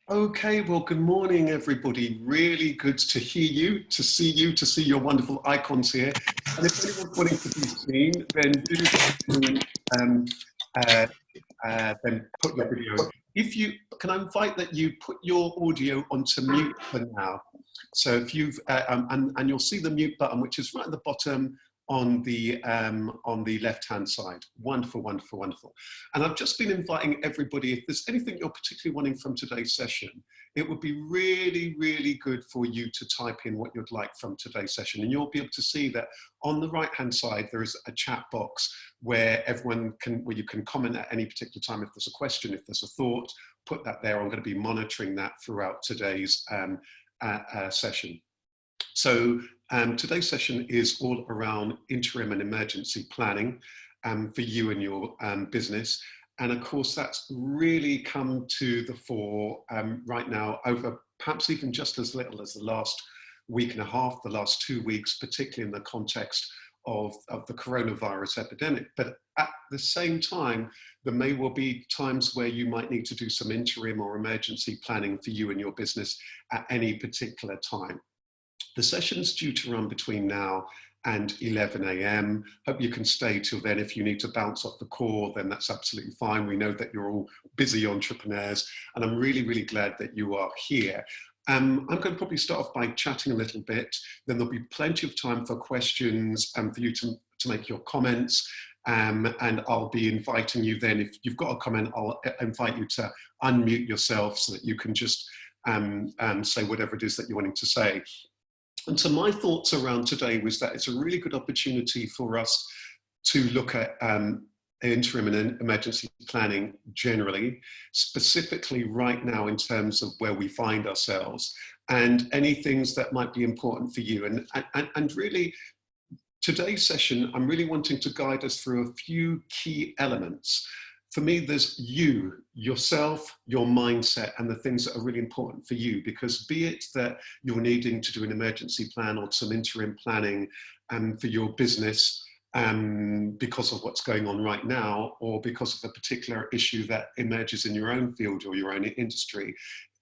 Okay, well, good morning, everybody. Really good to hear you, to see your wonderful icons here. And if anyone's wanting to be seen, then do um, uh, then put your video in. If you can, I invite that you put your audio onto mute for now. So if you've and you'll see the mute button, which is right at the bottom on the left-hand side. Wonderful, wonderful, wonderful. And I've just been inviting everybody, if there's anything you're particularly wanting from today's session, it would be really, really good for you to type in what you'd like from today's session. And you'll be able to see that on the right-hand side, there is a chat box where where you can comment at any particular time. If there's a question, if there's a thought, put that there. I'm going to be monitoring that throughout today's session. So today's session is all around interim and emergency planning for you and your business. And of course, that's really come to the fore right now over perhaps even just as little as the last week and a half, the last 2 weeks, particularly in the context of the coronavirus epidemic. But at the same time, there may well be times where you might need to do some interim or emergency planning for you and your business at any particular time. The session's due to run between now and 11 a.m. Hope you can stay till then. If you need to bounce off the call, then that's absolutely fine. We know that you're all busy entrepreneurs, and I'm really, really glad that you are here. I'm going to probably start off by chatting a little bit. Then there'll be plenty of time for questions and for you to make your comments. And I'll be inviting you then, if you've got a comment, I'll invite you to unmute yourself so that you can just say whatever it is that you're wanting to say. And so my thoughts around today was that it's a really good opportunity for us to look at interim and emergency planning generally, specifically right now in terms of where we find ourselves and any things that might be important for you. And really, today's session, I'm really wanting to guide us through a few key elements. For me, there's you, yourself, your mindset, and the things that are really important for you, because be it that you're needing to do an emergency plan or some interim planning for your business because of what's going on right now, or because of a particular issue that emerges in your own field or your own industry,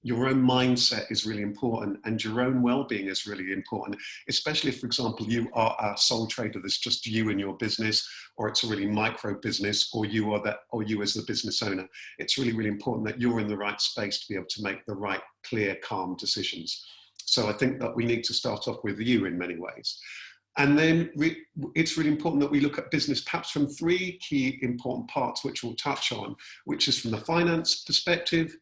your own mindset is really important, and your own well-being is really important, especially if, for example, you are a sole trader, there's just you and your business, or it's a really micro business, or you as the business owner. It's really, really important that you're in the right space to be able to make the right, clear, calm decisions. So I think that we need to start off with you in many ways. And then it's really important that we look at business perhaps from three key important parts, which we'll touch on, which is from the finance perspective,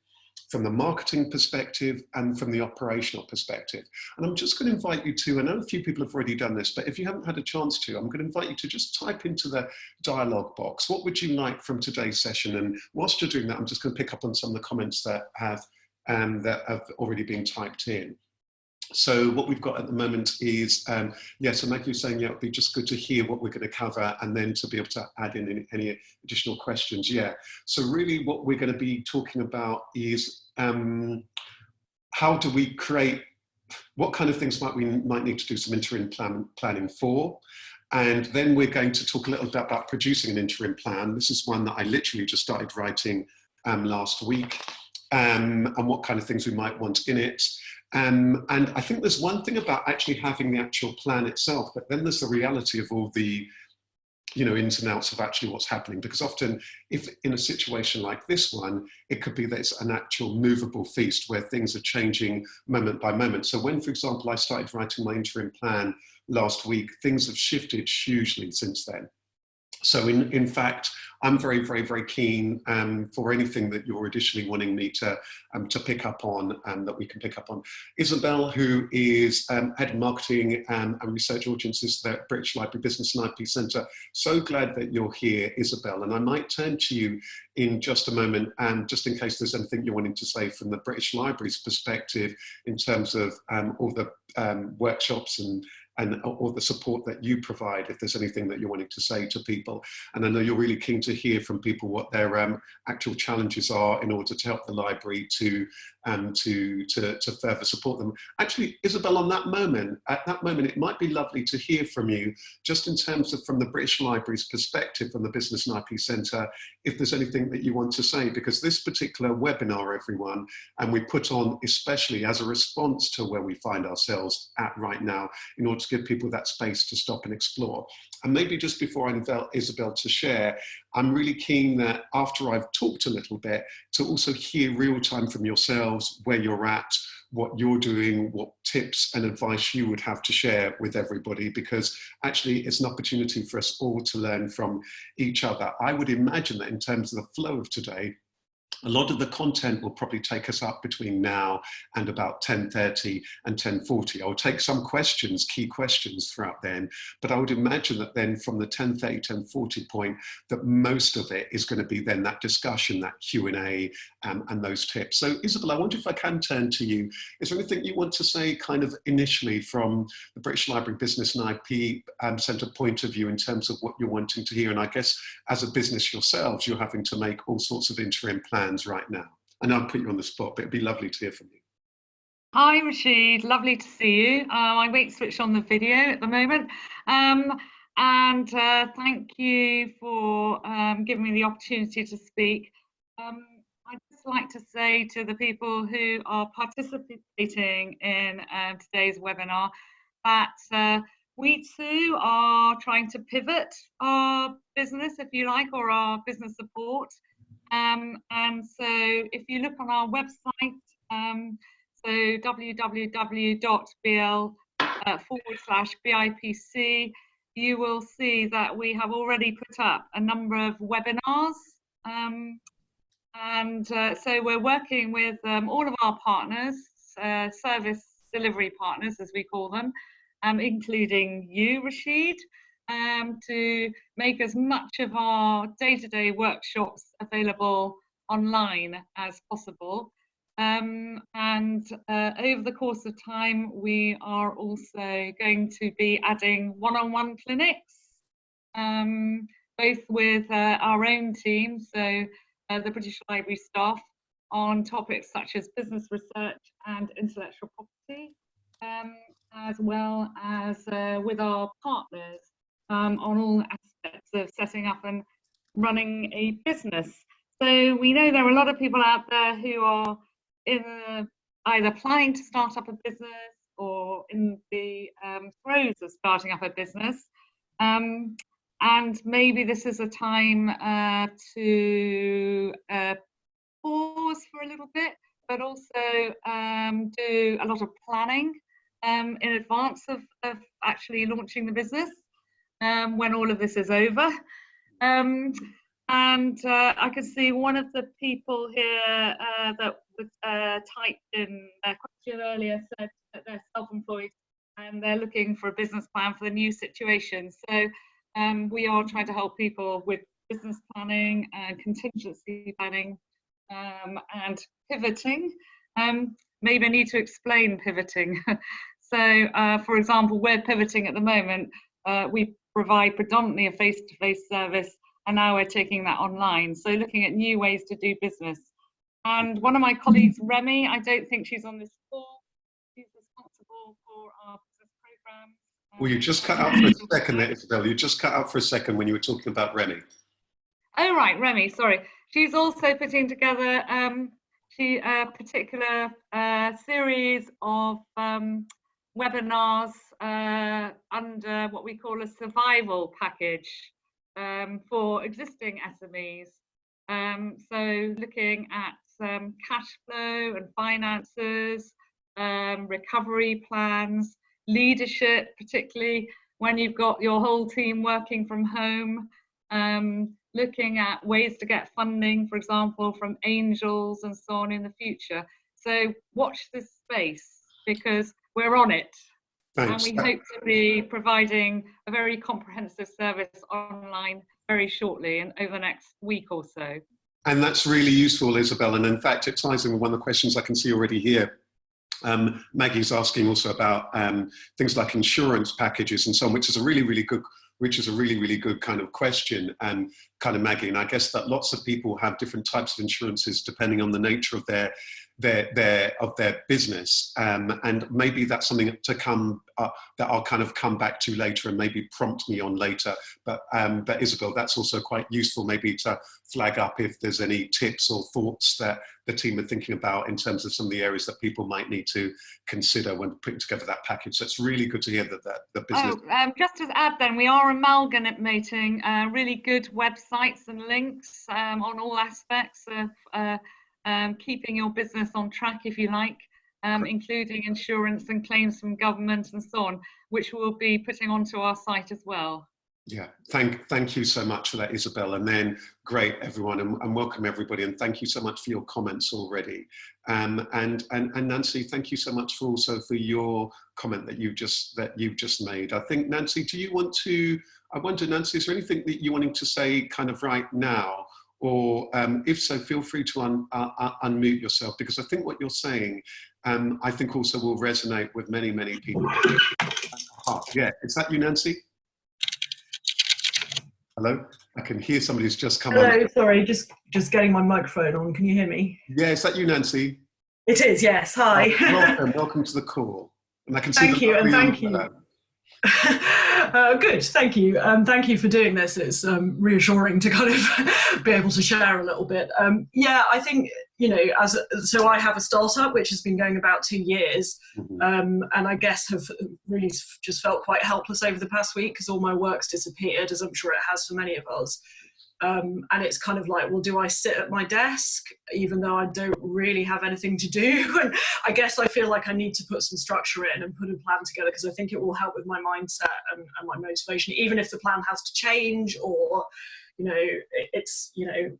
from the marketing perspective, and from the operational perspective. And I'm just going to invite you to, I know a few people have already done this, but if you haven't had a chance to, I'm going to invite you to just type into the dialogue box, what would you like from today's session? And whilst you're doing that, I'm just going to pick up on some of the comments that have already been typed in. So what we've got at the moment is, so Maggie was saying, yeah, it'd be just good to hear what we're going to cover and then to be able to add in any additional questions. Yeah, so really what we're going to be talking about is how do we create, what kind of things we might need to do some interim planning for. And then we're going to talk a little bit about producing an interim plan. This is one that I literally just started writing last week, and what kind of things we might want in it. And I think there's one thing about actually having the actual plan itself, but then there's the reality of all the, ins and outs of actually what's happening. Because often, if in a situation like this one, it could be that it's an actual movable feast where things are changing moment by moment. So when, for example, I started writing my interim plan last week, things have shifted hugely since then. So in fact, I'm very, very, very keen for anything that you're additionally wanting me to pick up on, that we can pick up on. Isabel, who is Head of Marketing and Research Audiences at the British Library Business and IP Centre. So glad that you're here, Isabel. And I might turn to you in just a moment, just in case there's anything you're wanting to say from the British Library's perspective in terms of all the workshops and and or the support that you provide, if there's anything that you're wanting to say to people. And I know you're really keen to hear from people what their actual challenges are in order to help the library to further support them. Actually, Isabel, at that moment, it might be lovely to hear from you, just in terms of from the British Library's perspective, from the Business and IP Centre, if there's anything that you want to say, because this particular webinar, everyone, and we put on especially as a response to where we find ourselves at right now, in order to give people that space to stop and explore. And maybe just before I invite Isabel to share, I'm really keen that after I've talked a little bit, to also hear real time from yourselves, where you're at, what you're doing, what tips and advice you would have to share with everybody, because actually it's an opportunity for us all to learn from each other. I would imagine that in terms of the flow of today, a lot of the content will probably take us up between now and about 10:30 and 10:40. I'll take some questions, key questions throughout then, but I would imagine that then from the 10:30, 10:40 point, that most of it is going to be then that discussion, that Q&A, and those tips. So Isabel, I wonder if I can turn to you. Is there anything you want to say kind of initially from the British Library Business and IP Centre point of view in terms of what you're wanting to hear? And I guess as a business yourselves, you're having to make all sorts of interim plans right now. I know I'll put you on the spot, but it'd be lovely to hear from you. Hi Rasheed, lovely to see you. I won't switch on the video at the moment. Thank you for giving me the opportunity to speak. I'd just like to say to the people who are participating in today's webinar that we too are trying to pivot our business, if you like, or our business support. And so if you look on our website, so www.bl/BIPC, you will see that we have already put up a number of webinars. So we're working with all of our partners, service delivery partners, as we call them, including you, Rasheed, to make as much of our day-to-day workshops available online as possible. Over the course of time, we are also going to be adding one-on-one clinics, both with our own team, so the British Library staff, on topics such as business research and intellectual property, as well as with our partners on all aspects of setting up and running a business. So we know there are a lot of people out there who are either planning to start up a business or in the throes of starting up a business. And maybe this is a time to pause for a little bit, but also do a lot of planning in advance of actually launching the business when all of this is over. I can see one of the people here that was typed in a question earlier said that they're self-employed and they're looking for a business plan for the new situation. So we are trying to help people with business planning and contingency planning and pivoting. Maybe I need to explain pivoting. So for example, we're pivoting at the moment. We provide predominantly a face-to-face service, and now we're taking that online. So looking at new ways to do business. And one of my colleagues, Remy, I don't think she's on this call. She's responsible for our business program. Well, you just cut out for a second there, Isabel. You just cut out for a second when you were talking about Remy. Oh, right, Remy, sorry. She's also putting together a particular series of webinars under what we call a survival package for existing SMEs. So looking at cash flow and finances, recovery plans, leadership, particularly when you've got your whole team working from home, looking at ways to get funding, for example, from angels and so on in the future. So watch this space because we're on it. Thanks. And we hope to be providing a very comprehensive service online very shortly and over the next week or so. And that's really useful, Isabel. And in fact, it ties in with one of the questions I can see already here Maggie's asking also about things like insurance packages and so on, which is a really, really good kind of question, kind of Maggie. And I guess that lots of people have different types of insurances depending on the nature of their business, and maybe that's something to come that I'll kind of come back to later and maybe prompt me on later. But Isabel, that's also quite useful maybe to flag up if there's any tips or thoughts that the team are thinking about in terms of some of the areas that people might need to consider when putting together that package. So it's really good to hear that the business. Just to add then, we are amalgamating really good websites and links on all aspects of keeping your business on track, if you like, including insurance and claims from government and so on, which we'll be putting onto our site as well. Yeah, thank you so much for that, Isabel. And then great, everyone, and welcome everybody. And thank you so much for your comments already. And Nancy, thank you so much for your comment that you've just made. I think, Nancy, do you want to? I wonder, Nancy, is there anything that you're wanting to say kind of right now? Or if so, feel free to unmute yourself, because I think what you're saying, I think also will resonate with many, many people. Yeah, is that you, Nancy? Hello? I can hear somebody's just come on. Hello, sorry, just getting my microphone on. Can you hear me? Yeah, is that you, Nancy? It is, yes. Hi. Welcome to the call. And I can see thank you, and thank you. Good, thank you. Thank you for doing this. It's reassuring to kind of be able to share a little bit. Yeah, I think, you know, so I have a startup which has been going about 2 years, and I guess have really just felt quite helpless over the past week because all my work's disappeared, as I'm sure it has for many of us. And it's kind of like, well, do I sit at my desk even though I don't really have anything to do? And I guess I feel like I need to put some structure in and put a plan together, because I think it will help with my mindset and my motivation, even if the plan has to change, or, you know, it's, you know,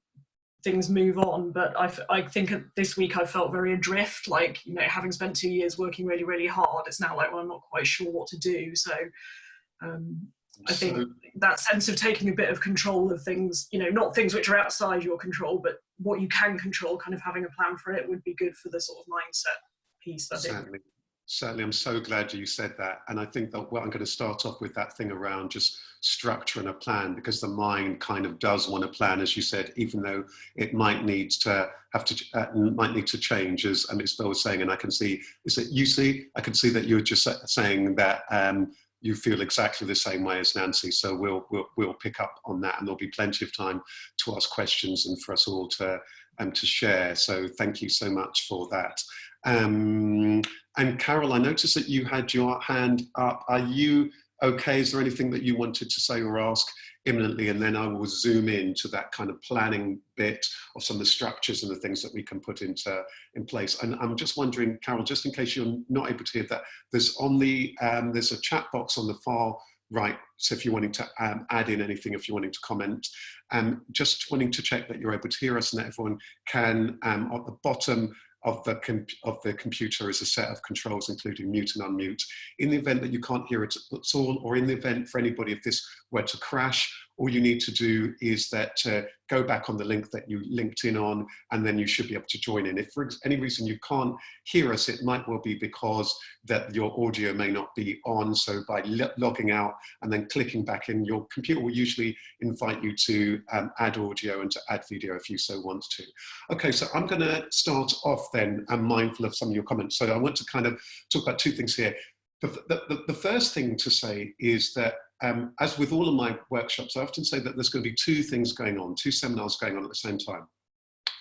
things move on. But I think this week I felt very adrift, like, you know, having spent 2 years working really, really hard, it's now like, well, I'm not quite sure what to do. So I think that sense of taking a bit of control of things, you know, not things which are outside your control, but what you can control, kind of having a plan for it would be good for the sort of mindset piece, I think. Certainly, I'm so glad you said that. And I think that, well, I'm going to start off with that thing around just structure and a plan, because the mind kind of does want a plan, as you said, even though it might need to change, as Isabel was saying. And I can see, I can see that you were just saying that you feel exactly the same way as Nancy. So we'll pick up on that, and there'll be plenty of time to ask questions and for us all to share. So thank you so much for that. And Carol, I noticed that you had your hand up. Are you okay? Is there anything that you wanted to say or ask imminently? And then I will zoom in to that kind of planning bit of some of the structures and the things that we can put in place. And I'm just wondering, Carol, just in case you're not able to hear that, there's a chat box on the far right. So if you're wanting to add in anything, if you're wanting to comment, just wanting to check that you're able to hear us and that everyone can, at the bottom of the computer is a set of controls, including mute and unmute. In the event that you can't hear it at all, or in the event for anybody, if this were to crash, all you need to do is that go back on the link that you linked in on, and then you should be able to join in. If for any reason you can't hear us, it might well be because that your audio may not be on. So by logging out and then clicking back in, your computer will usually invite you to add audio and to add video if you so want to. Okay, so I'm going to start off then. I'm mindful of some of your comments. So I want to kind of talk about two things here. The first thing to say is that as with all of my workshops, I often say that there's going to be two things going on, two seminars going on at the same time.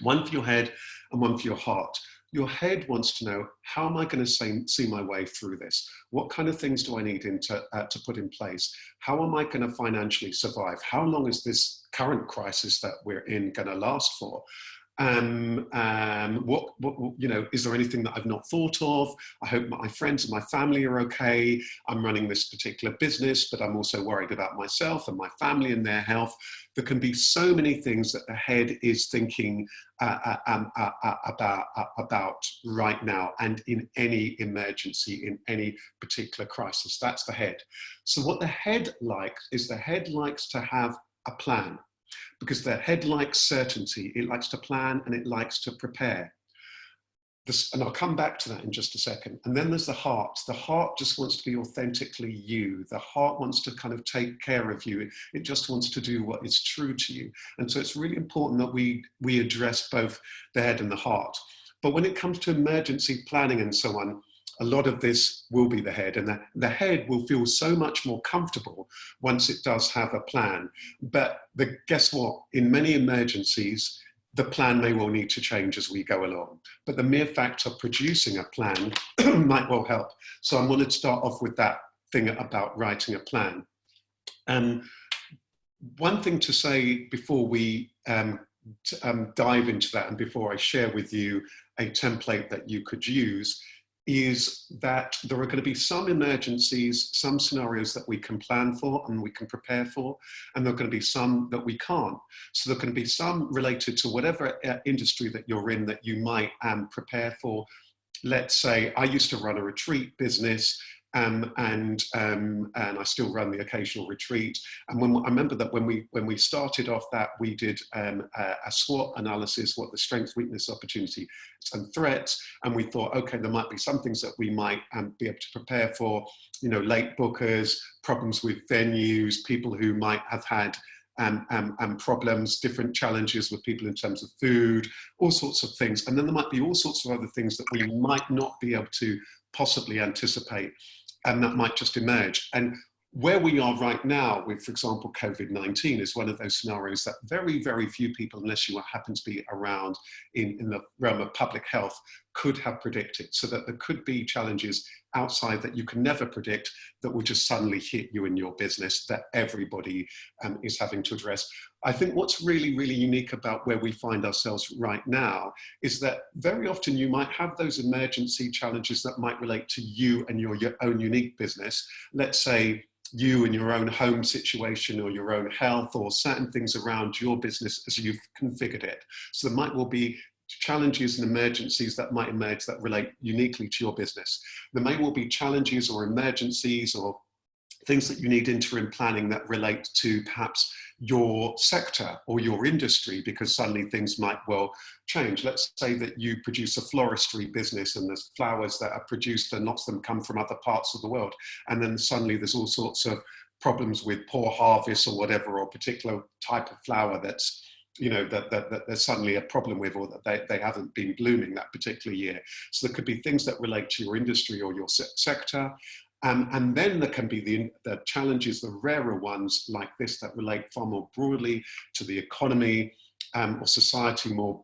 One for your head and one for your heart. Your head wants to know, how am I going to see my way through this? What kind of things do I need to put in place? How am I going to financially survive? How long is this current crisis that we're in going to last for? What you know, is there anything that I've not thought of? I hope my friends and my family are okay. I'm running this particular business, but I'm also worried about myself and my family and their health. There can be so many things that the head is thinking about right now, and in any emergency, in any particular crisis. That's the head. So what the head likes is, the head likes to have a plan, because the head likes certainty. It likes to plan and it likes to prepare. and I'll come back to that in just a second. And then there's the heart. The heart just wants to be authentically you. The heart wants to kind of take care of you. It just wants to do what is true to you. And so it's really important that we address both the head and the heart. But when it comes to emergency planning and so on, a lot of this will be the head, and the head will feel so much more comfortable once it does have a plan. But guess what? In many emergencies, the plan may well need to change as we go along. But the mere fact of producing a plan might well help. So I wanted to start off with that thing about writing a plan. One thing to say before we dive into that, and before I share with you a template that you could use, is that there are going to be some emergencies, some scenarios that we can plan for and we can prepare for, and there are going to be some that we can't. So there can be some related to whatever industry that you're in that you might prepare for. Let's say I used to run a retreat business, and I still run the occasional retreat. And I remember that when we started off that, we did a SWOT analysis, what the strengths, weakness, opportunity, and threats. And we thought, okay, there might be some things that we might be able to prepare for, you know, late bookers, problems with venues, people who might have had problems, different challenges with people in terms of food, all sorts of things. And then there might be all sorts of other things that we might not be able to possibly anticipate, and that might just emerge. And where we are right now with, for example, COVID-19 is one of those scenarios that very, very few people, unless you happen to be around in the realm of public health, could have predicted. So that there could be challenges outside that you can never predict that will just suddenly hit you in your business that everybody is having to address. I think what's really, really unique about where we find ourselves right now is that very often you might have those emergency challenges that might relate to you and your own unique business. Let's say you and your own home situation or your own health or certain things around your business as you've configured it. So there might well be challenges and emergencies that might emerge that relate uniquely to your business. There may well be challenges or emergencies or things that you need interim planning that relate to perhaps your sector or your industry, because suddenly things might well change. Let's say that you produce a floristry business and there's flowers that are produced and lots of them come from other parts of the world. And then suddenly there's all sorts of problems with poor harvests or whatever, or a particular type of flower that's, you know, that there's suddenly a problem with, or that they haven't been blooming that particular year. So there could be things that relate to your industry or your sector. And then there can be the challenges, the rarer ones like this that relate far more broadly to the economy or society more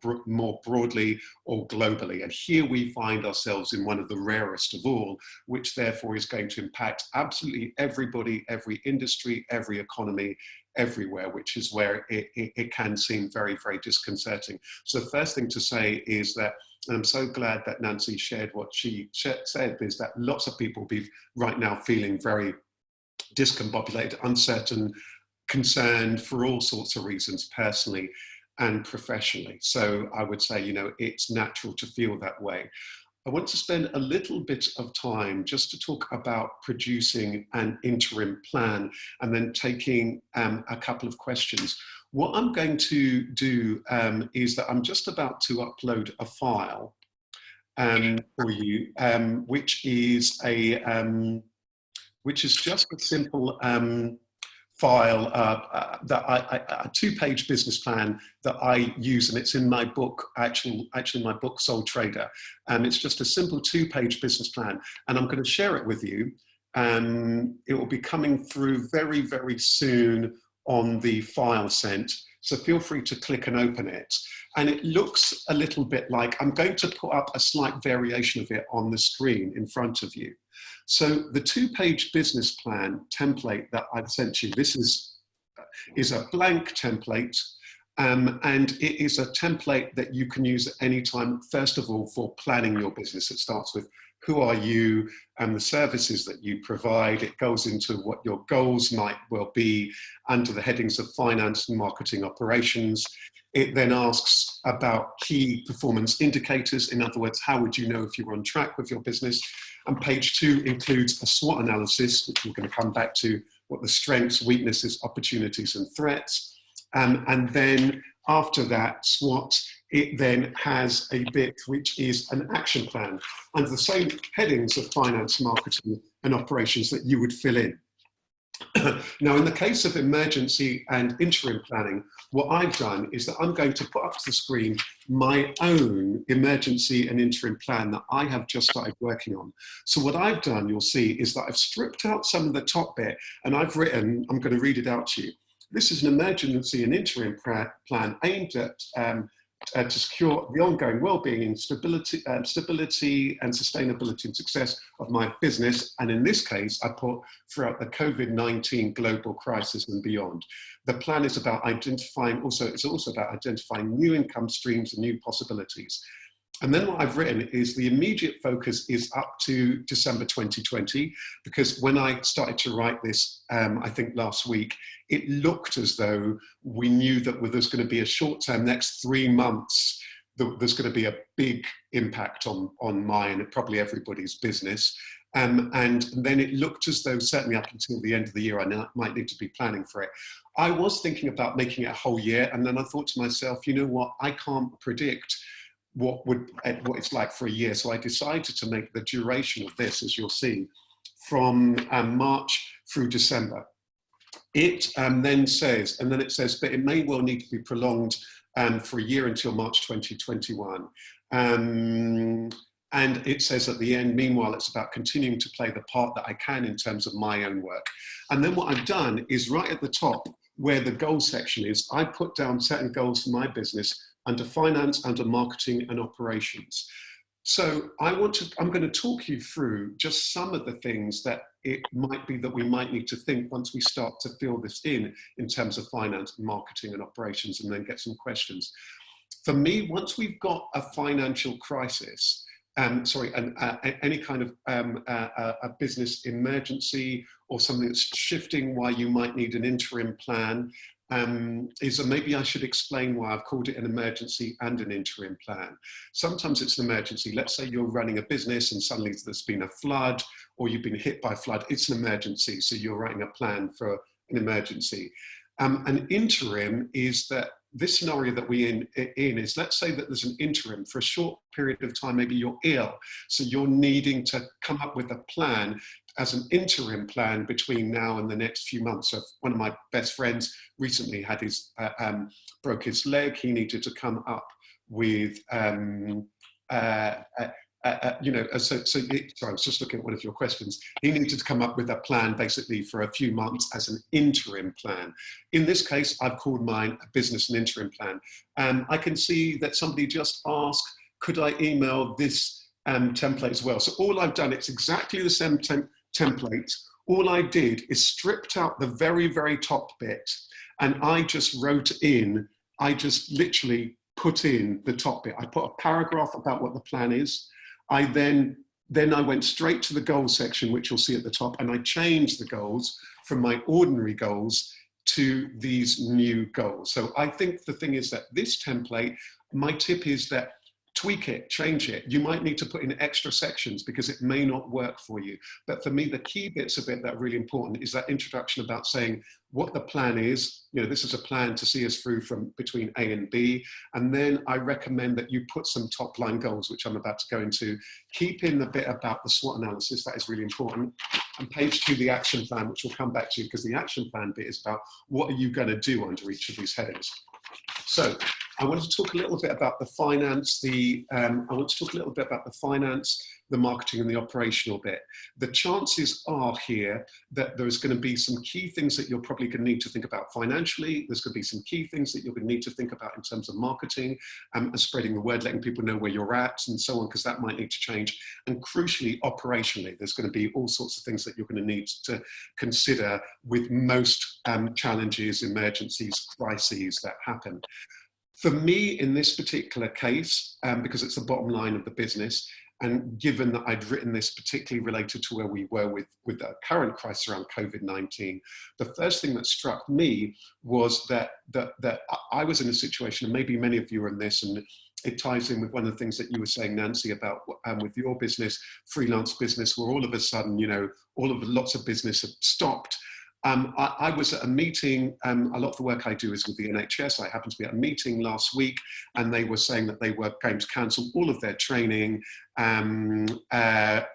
broadly or globally. And here we find ourselves in one of the rarest of all, which therefore is going to impact absolutely everybody, every industry, every economy, everywhere, which is where it can seem very, very disconcerting. So the first thing to say is that, and I'm so glad that Nancy shared what she said, is that lots of people be right now feeling very discombobulated, uncertain, concerned for all sorts of reasons, personally and professionally. So I would say, you know, it's natural to feel that way. I want to spend a little bit of time just to talk about producing an interim plan and then taking a couple of questions. What I'm going to do is that I'm just about to upload a file for you, which is just a simple file, a two-page business plan that I use, and it's in my book, actually my book, Soul Trader. It's just a simple two-page business plan, and I'm going to share it with you. It will be coming through very, very soon on the file sent. So feel free to click and open it. And it looks a little bit like, I'm going to put up a slight variation of it on the screen in front of you. So the two-page business plan template that I've sent you, this is a blank template, and it is a template that you can use at any time, first of all, for planning your business. It starts with who are you and the services that you provide. It goes into what your goals might well be under the headings of finance and marketing operations. It then asks about key performance indicators. In other words, how would you know if you're on track with your business? And page 2 includes a SWOT analysis, which we're going to come back to, what the strengths, weaknesses, opportunities, and threats. And then after that SWOT, it then has a bit which is an action plan under the same headings of finance, marketing, and operations that you would fill in. Now, in the case of emergency and interim planning, what I've done is that I'm going to put up to the screen my own emergency and interim plan that I have just started working on. So what I've done, you'll see, is that I've stripped out some of the top bit and I've written, I'm going to read it out to you. This is an emergency and interim plan aimed at to secure the ongoing well-being and stability and sustainability and success of my business. And in this case, I put throughout the COVID-19 global crisis and beyond. The plan is about identifying, it's also about identifying new income streams and new possibilities. And then what I've written is the immediate focus is up to December 2020, because when I started to write this, I think last week, it looked as though we knew that there's going to be a short-term next 3 months, there's going to be a big impact on mine and probably everybody's business. And then it looked as though certainly up until the end of the year, I might need to be planning for it. I was thinking about making it a whole year. And then I thought to myself, you know what, I can't predict what it's like for a year. So I decided to make the duration of this, as you'll see, from March through December. It then says, but it may well need to be prolonged for a year until March 2021. And it says at the end, meanwhile, it's about continuing to play the part that I can in terms of my own work. And then what I've done is right at the top, where the goals section is, I put down certain goals for my business under finance, under marketing and operations. So I'm going to talk you through just some of the things that it might be that we might need to think once we start to fill this in terms of finance, marketing and operations, and then get some questions. For me, once we've got a financial crisis, any kind of a business emergency or something that's shifting why you might need an interim plan, maybe I should explain why I've called it an emergency and an interim plan. Sometimes it's an emergency. Let's say you're running a business and suddenly there's been a flood or you've been hit by a flood. It's an emergency, so you're writing a plan for an emergency. An interim is that this scenario that we're in is, let's say that there's an interim for a short period of time, maybe you're ill, so you're needing to come up with a plan as an interim plan between now and the next few months. So one of my best friends recently had broke his leg. He needed to come up with, sorry, I was just looking at one of your questions. He needed to come up with a plan basically for a few months as an interim plan. In this case, I've called mine a business and interim plan. I can see that somebody just asked, could I email this template as well? So all I've done, it's exactly the same template. All I did is stripped out the very, very top bit, and I just wrote in, I just literally put in the top bit. I put a paragraph about what the plan is. I then I went straight to the goals section, which you'll see at the top, and I changed the goals from my ordinary goals to these new goals. So I think the thing is that this template, my tip is that tweak it, change it. You might need to put in extra sections because it may not work for you. But for me, the key bits of it that are really important is that introduction about saying what the plan is. You know, this is a plan to see us through from between A and B. And then I recommend that you put some top line goals, which I'm about to go into. Keep in the bit about the SWOT analysis. That is really important. And page 2, the action plan, which we'll come back to, because the action plan bit is about what are you going to do under each of these headings. So I want to talk a little bit about the finance, the marketing and the operational bit. The chances are here that there's going to be some key things that you're probably going to need to think about financially. There's going to be some key things that you're going to need to think about in terms of marketing and spreading the word, letting people know where you're at and so on, because that might need to change. And crucially, operationally, there's going to be all sorts of things that you're going to need to consider with most challenges, emergencies, crises that happen. For me, in this particular case, because it's the bottom line of the business, and given that I'd written this particularly related to where we were with the current crisis around COVID-19, the first thing that struck me was that I was in a situation, and maybe many of you are in this, and it ties in with one of the things that you were saying, Nancy, about with your business, freelance business, where all of a sudden, you know, lots of business have stopped. I was at a meeting. A lot of the work I do is with the NHS. I happened to be at a meeting last week, and they were saying that they were going to cancel all of their training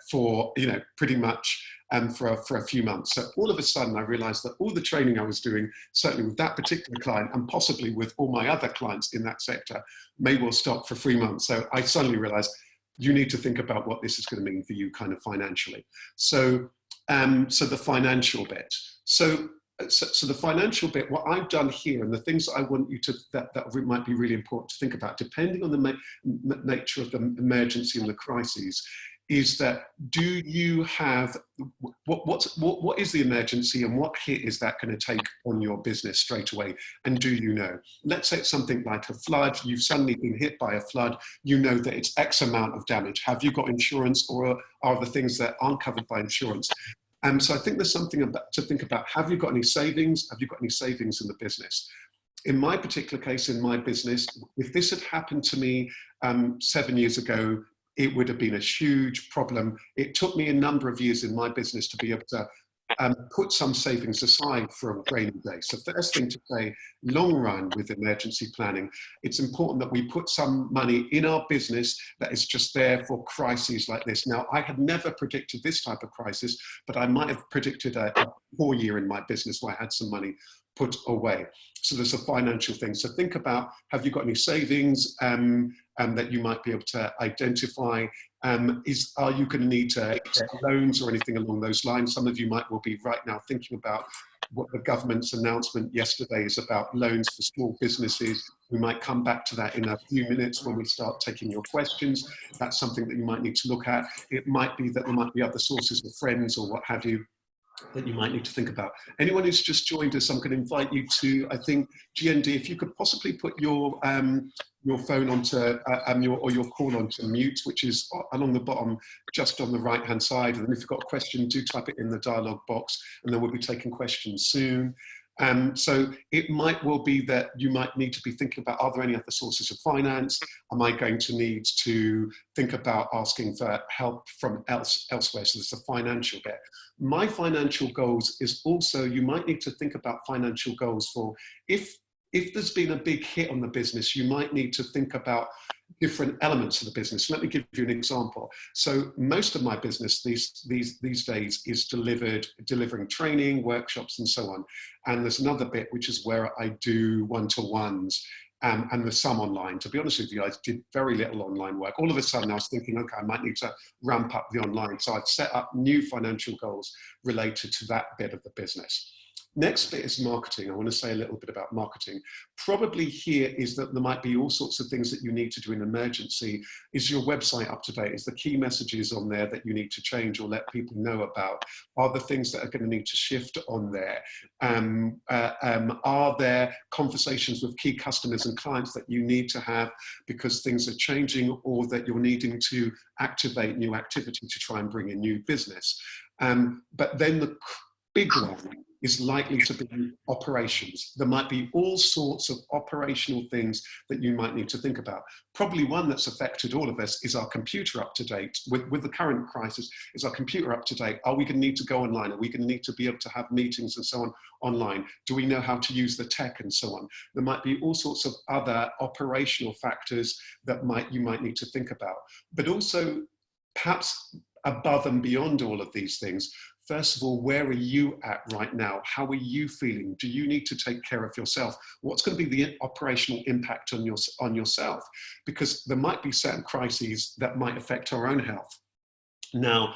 for, pretty much for a few months. So all of a sudden I realized that all the training I was doing, certainly with that particular client and possibly with all my other clients in that sector, may well stop for 3 months. So I suddenly realized you need to think about what this is going to mean for you kind of financially. So the financial bit. So the financial bit, what I've done here, and the things I want you to, that might be really important to think about, depending on the nature of the emergency and the crises, is that do you have, what is the emergency and what hit is that going to take on your business straight away? And do you know? Let's say it's something like a flood, you've suddenly been hit by a flood, you know that it's X amount of damage. Have you got insurance, or are the things that aren't covered by insurance? So I think there's something to think about. Have you got any savings? Have you got any savings in the business? In my particular case, in my business, if this had happened to me 7 years ago, it would have been a huge problem. It took me a number of years in my business to be able to put some savings aside for a rainy day. So first thing to say, long run with emergency planning, it's important that we put some money in our business that is just there for crises like this. Now, I had never predicted this type of crisis, but I might have predicted a poor year in my business where I had some money put away. So there's a financial thing. So think about, have you got any savings that you might be able to identify? Are you going to need to get loans or anything along those lines? Some of you might well be right now thinking about what the government's announcement yesterday is about loans for small businesses. We might come back to that in a few minutes when we start taking your questions. That's something that you might need to look at. It might be that there might be other sources of friends or what have you that you might need to think about. Anyone who's just joined us, I'm going to invite you to, I think, GND, if you could possibly put your phone onto, or your call onto mute, which is along the bottom, just on the right-hand side. And then if you've got a question, do type it in the dialogue box, and then we'll be taking questions soon. So it might well be that you might need to be thinking about, are there any other sources of finance? Am I going to need to think about asking for help from elsewhere? So there's the financial bit. My financial goals is also, you might need to think about financial goals for, if there's been a big hit on the business, you might need to think about different elements of the business. Let me give you an example. So most of my business these days is delivering training, workshops, and so on. And there's another bit, which is where I do one-to-ones, and there's some online. To be honest with you, I did very little online work. All of a sudden I was thinking, okay, I might need to ramp up the online. So I've set up new financial goals related to that bit of the business. Next bit is marketing. I want to say a little bit about marketing. Probably here is that there might be all sorts of things that you need to do in emergency. Is your website up to date? Is the key messages on there that you need to change or let people know about? Are there things that are going to need to shift on there? Are there conversations with key customers and clients that you need to have because things are changing, or that you're needing to activate new activity to try and bring in new business? But then the big one is likely to be operations. There might be all sorts of operational things that you might need to think about. Probably one that's affected all of us is our computer up to date. With the current crisis, is our computer up to date? Are we going to need to go online? Are we going to need to be able to have meetings and so on online? Do we know how to use the tech and so on? There might be all sorts of other operational factors that you might need to think about. But also, perhaps above and beyond all of these things, first of all, where are you at right now? How are you feeling? Do you need to take care of yourself? What's going to be the operational impact on yourself? Because there might be certain crises that might affect our own health. Now,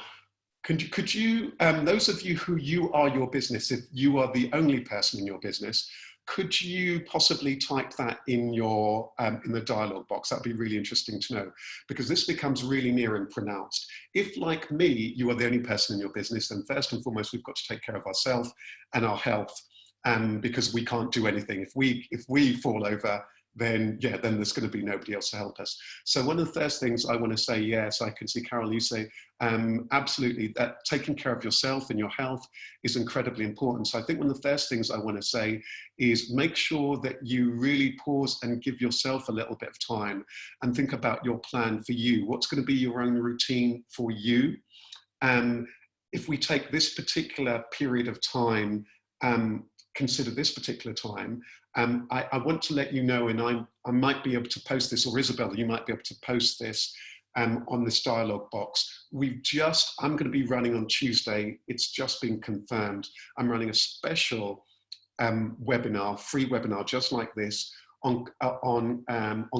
could you, those of you who you are your business, if you are the only person in your business, could you possibly type that in your in the dialogue box? That'd be really interesting to know, because this becomes really near and pronounced. If, like me, you are the only person in your business, then first and foremost, we've got to take care of ourselves and our health, because we can't do anything. If we fall over, then there's going to be nobody else to help us. So one of the first things I want to say, yes, I can see Carol, you say, absolutely, that taking care of yourself and your health is incredibly important. So I think one of the first things I want to say is make sure that you really pause and give yourself a little bit of time and think about your plan for you. What's going to be your own routine for you? If we take this particular period of time, consider this particular time, I want to let you know, and I might be able to post this, or Isabel, you might be able to post this on this dialogue box. I'm going to be running on Tuesday. It's just been confirmed. I'm running a special webinar, free webinar, just like this, on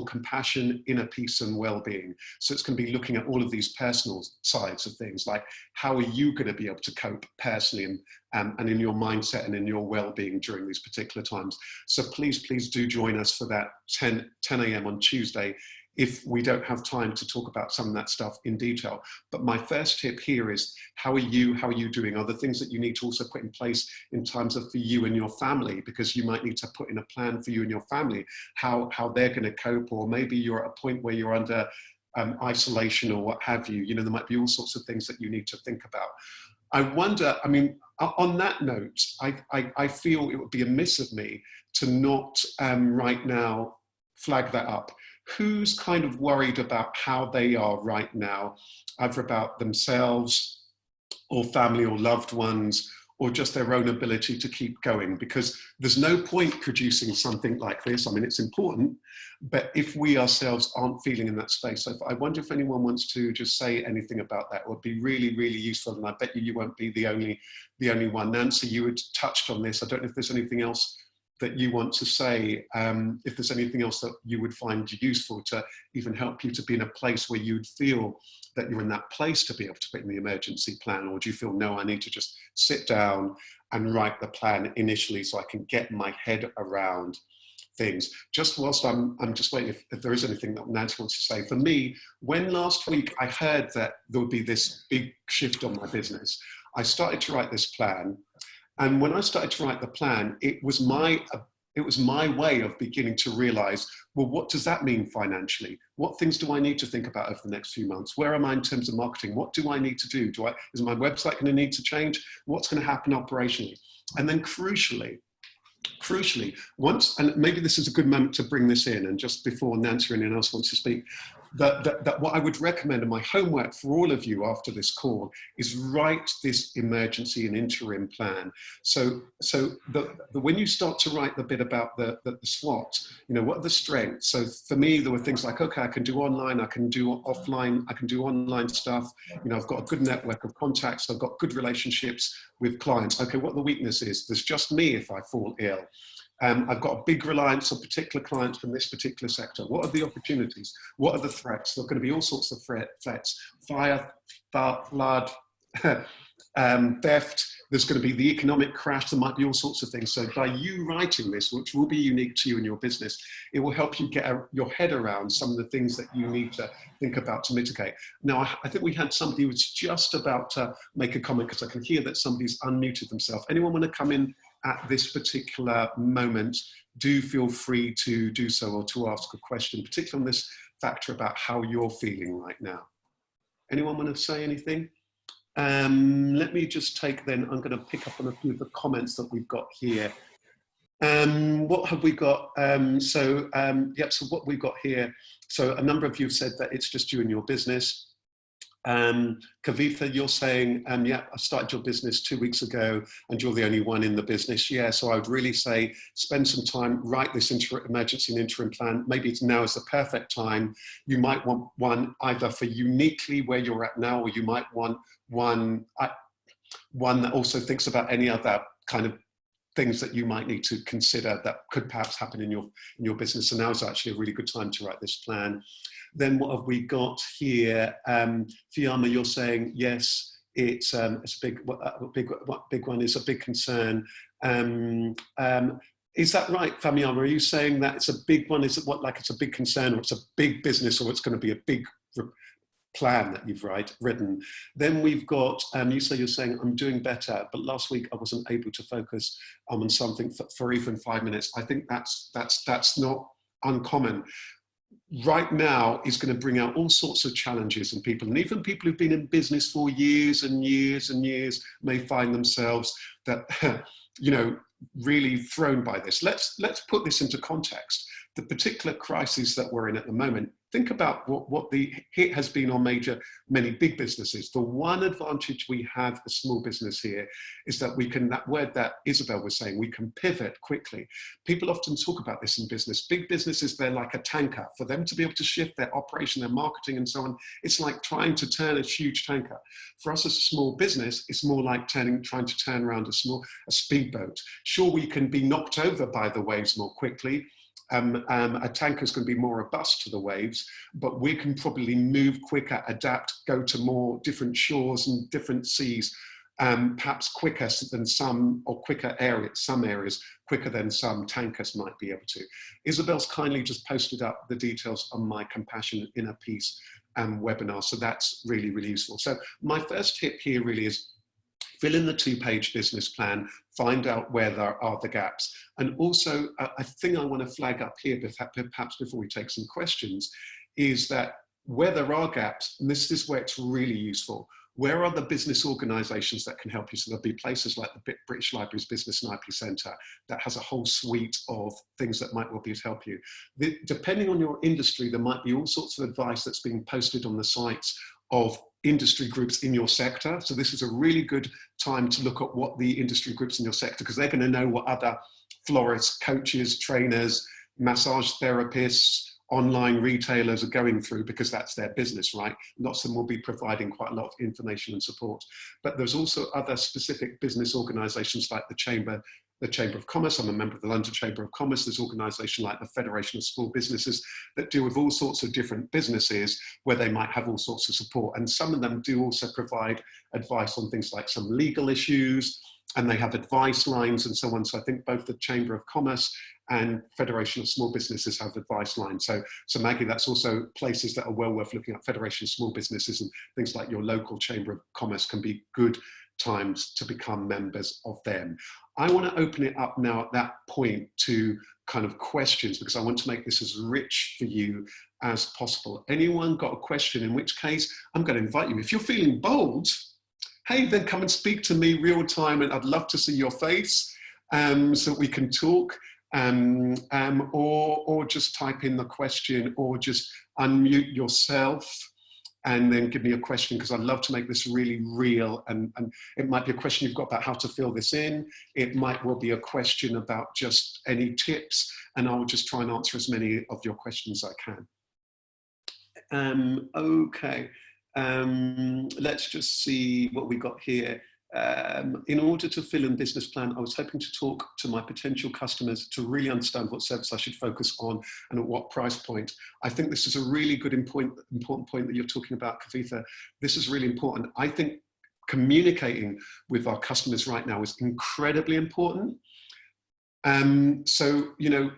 compassion, inner peace and well-being. So it's going to be looking at all of these personal sides of things, like how are you going to be able to cope personally and in your mindset and in your well-being during these particular times. So please do join us for that 10 a.m. on Tuesday, if we don't have time to talk about some of that stuff in detail. But my first tip here is, how are you doing? Are there things that you need to also put in place in terms of for you and your family? Because you might need to put in a plan for you and your family, how they're going to cope, or maybe you're at a point where you're under isolation or what have you. You know, there might be all sorts of things that you need to think about. I wonder, I mean, on that note, I feel it would be amiss of me to not right now flag that up. Who's kind of worried about how they are right now, either about themselves or family or loved ones, or just their own ability to keep going? Because there's no point producing something like this. I mean, it's important, but if we ourselves aren't feeling in that space, so I wonder if anyone wants to just say anything about that. It would be really, really useful, and I bet you won't be the only one. Nancy, you had touched on this. I don't know if there's anything else that you want to say, if there's anything else that you would find useful to even help you to be in a place where you'd feel that you're in that place to be able to put in the emergency plan, or do you feel, no, I need to just sit down and write the plan initially so I can get my head around things? Just whilst I'm just waiting if there is anything that Nancy wants to say. For me, when last week I heard that there would be this big shift on my business, I started to write this plan. And when I started to write the plan, it was my way of beginning to realize, well, what does that mean financially? What things do I need to think about over the next few months? Where am I in terms of marketing? What do I need to do? Is my website going to need to change? What's going to happen operationally? And then crucially, once, and maybe this is a good moment to bring this in, and just before Nancy or anyone else wants to speak, that what I would recommend, and my homework for all of you after this call, is write this emergency and interim plan. So when you start to write the bit about the SWOT, you know, what are the strengths? So for me, there were things like, okay, I can do online, I can do offline, I can do online stuff. You know, I've got a good network of contacts, I've got good relationships with clients. Okay, what the weakness is, there's just me if I fall ill. I've got a big reliance on particular clients from this particular sector. What are the opportunities? What are the threats? There are going to be all sorts of threats: fire, flood, theft. There's going to be the economic crash. There might be all sorts of things. So by you writing this, which will be unique to you and your business, it will help you get your head around some of the things that you need to think about to mitigate. Now, I think we had somebody who was just about to make a comment, because I can hear that somebody's unmuted themselves. Anyone want to come in at this particular moment? Do feel free to do so, or to ask a question, particularly on this factor about how you're feeling right now. Anyone want to say anything? Let me just take then, I'm going to pick up on a few of the comments that we've got here. What have we got? So what we've got here, so a number of you have said that it's just you and your business. Kavitha, you're saying, yeah, I started your business 2 weeks ago and you're the only one in the business. Yeah, so I would really say spend some time, write this emergency and interim plan. Maybe it's now is the perfect time. You might want one either for uniquely where you're at now, or you might want one that also thinks about any other kind of things that you might need to consider that could perhaps happen in your business. So now is actually a really good time to write this plan. Then what have we got here? FIAMMA, you're saying, yes, it's a big one, is a big concern. Is that right, FIAMMA? Are you saying that it's a big one? Is it like it's a big concern, or it's a big business, or it's going to be a big plan that you've written? Then we've got, you're saying, I'm doing better, but last week I wasn't able to focus on something for even 5 minutes. I think that's not uncommon. Right now is going to bring out all sorts of challenges in people, and even people who've been in business for years and years and years may find themselves that, you know, really thrown by this. Let's put this into context. the particular crisis that we're in at the moment, think about what the hit has been on many big businesses. The one advantage we have as small business here is that we can, that word that Isabel was saying, we can pivot quickly. People often talk about this in business. Big businesses, they're like a tanker. For them to be able to shift their operation, their marketing and so on, it's like trying to turn a huge tanker. For us as a small business, it's more like trying to turn around a speedboat. Sure, we can be knocked over by the waves more quickly. A tanker is going to be more robust to the waves, but we can probably move quicker, adapt, go to more different shores and different seas, perhaps quicker than some areas quicker than some tankers might be able to. Isabel's kindly just posted up the details on my Compassion Inner Peace webinar, so that's really, really useful. So my first tip here really is fill in the 2-page business plan, find out where there are the gaps. And also, a thing I want to flag up here, perhaps before we take some questions, is that where there are gaps, and this is where it's really useful, where are the business organisations that can help you? So there'll be places like the British Library's Business and IP Centre that has a whole suite of things that might well be to help you. Depending on your industry, there might be all sorts of advice that's being posted on the sites of industry groups in your sector. So this is a really good time to look at what the industry groups in your sector, because they're going to know what other florists, coaches, trainers, massage therapists, online retailers are going through, because that's their business, right? Lots of them will be providing quite a lot of information and support. But there's also other specific business organisations like the Chamber of Commerce. I'm a member of the London Chamber of Commerce. There's organisations like the Federation of Small Businesses that deal with all sorts of different businesses where they might have all sorts of support. And some of them do also provide advice on things like some legal issues, and they have advice lines and so on. So I think both the Chamber of Commerce and Federation of Small Businesses have advice lines. So Maggie, that's also places that are well worth looking at. Federation of Small Businesses and things like your local Chamber of Commerce can be good times to become members of them. I want to open it up now at that point to kind of questions, because I want to make this as rich for you as possible. Anyone got a question? In which case, I'm going to invite you. If you're feeling bold, hey, then come and speak to me real time, and I'd love to see your face so we can talk, or just type in the question, or just unmute yourself and then give me a question, because I'd love to make this really real. And it might be a question you've got about how to fill this in. It might well be a question about just any tips, and I'll just try and answer as many of your questions as I can. Okay. Let's just see what we got here. In order to fill in business plan, I was hoping to talk to my potential customers to really understand what service I should focus on and at what price point. I think this is a really good important point that you're talking about, Kavitha. This is really important. I think communicating with our customers right now is incredibly important. So, you know,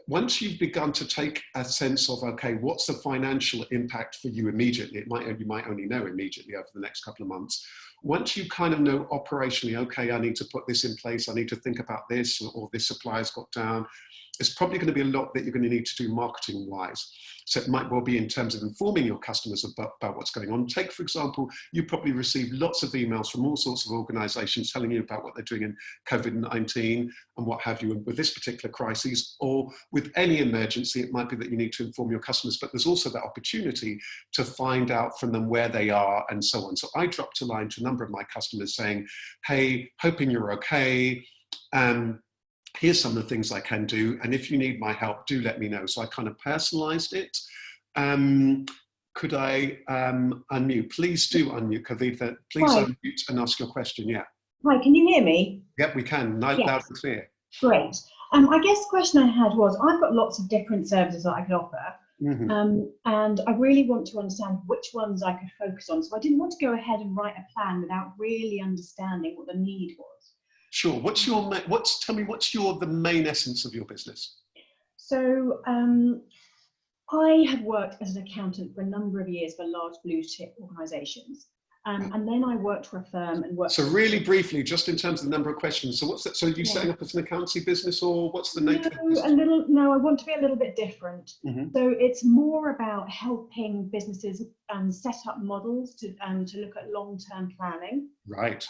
once you've begun to take a sense of, okay, what's the financial impact for you immediately? You might only know immediately over the next couple of months. Once you kind of know operationally, okay, I need to put this in place, I need to think about this, or this supplier's got down, it's probably going to be a lot that you're going to need to do marketing wise. So it might well be in terms of informing your customers about what's going on. Take, for example, you probably receive lots of emails from all sorts of organizations telling you about what they're doing in COVID-19 and what have you with this particular crisis, or with any emergency. It might be that you need to inform your customers, but there's also that opportunity to find out from them where they are and so on. So I dropped a line to a number of my customers saying, hey, hoping you're okay. Here's some of the things I can do, and if you need my help, do let me know. So I kind of personalized it. Could I unmute? Please do unmute, Kavitha. Please unmute and ask your question. Yeah. Hi, can you hear me? Yep, we can. Loud and clear. Great. I guess the question I had was, I've got lots of different services that I could offer, and I really want to understand which ones I could focus on. So I didn't want to go ahead and write a plan without really understanding what the need was. Sure. What's the main essence of your business? So I have worked as an accountant for a number of years for large blue chip organisations, And then I worked for a firm and worked. So really briefly, just in terms of the number of questions. So what's that? So are you setting up as an accountancy business, or what's the nature of the business? No, I want to be a little bit different. Mm-hmm. So it's more about helping businesses set up models to look at long-term planning. Right.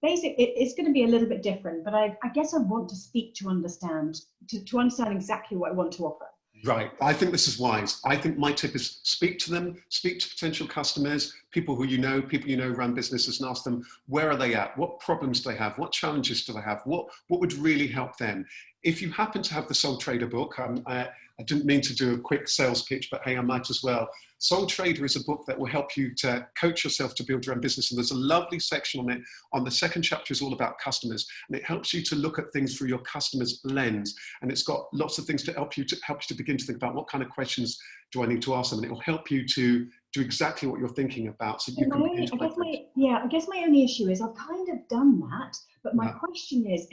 Basically, it's going to be a little bit different, but I guess I want to speak to understand exactly what I want to offer. Right. I think this is wise. I think my tip is speak to them, speak to potential customers, people you know run businesses, and ask them, where are they at? What problems do they have? What challenges do they have? What would really help them? If you happen to have the Sole Trader book, I didn't mean to do a quick sales pitch, but hey, I might as well. Sole Trader is a book that will help you to coach yourself to build your own business. And there's a lovely section on it. On the second chapter is all about customers. And it helps you to look at things through your customer's lens. And it's got lots of things to help you to begin to think about what kind of questions do I need to ask them. And it will help you to do exactly what you're thinking about. So you can I guess my only issue is I've kind of done that. But my question is,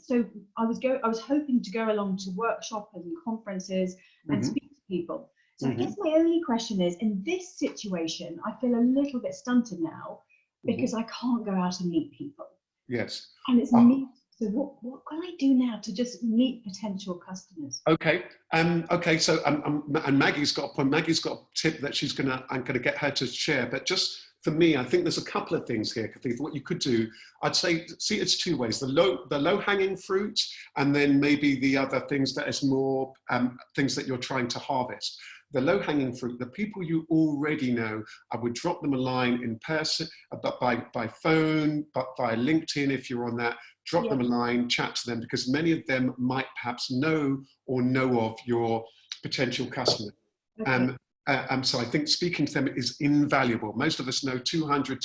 so I was hoping to go along to workshops and conferences and speak to people. So I guess my only question is, in this situation, I feel a little bit stunted now because I can't go out and meet people. Yes. And it's me. So what can I do now to just meet potential customers? Okay. Okay. So and Maggie's got a point. Maggie's got a tip that I'm gonna get her to share. But just for me, I think there's a couple of things here, Kathy. What you could do, I'd say, see, it's two ways: the low hanging fruit, and then maybe the other things that is more things that you're trying to harvest. The low-hanging fruit, the people you already know, I would drop them a line in person, but by phone, but via LinkedIn if you're on that. Drop them a line, chat to them, because many of them might perhaps know of your potential customer. Okay. So I think speaking to them is invaluable. Most of us know 200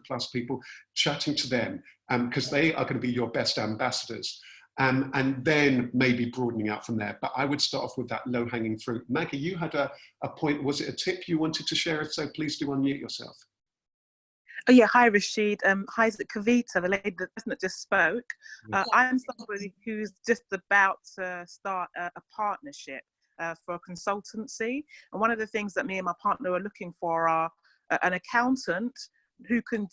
plus people. Chatting to them, because they are going to be your best ambassadors. And then maybe broadening out from there. But I would start off with that low-hanging fruit. Maggie, you had a point. Was it a tip you wanted to share? If so, please do unmute yourself. Oh yeah, hi Rasheed. Hi, is it Kavita, the lady that just spoke? I am somebody who's just about to start a partnership for a consultancy. And one of the things that me and my partner are looking for are an accountant who can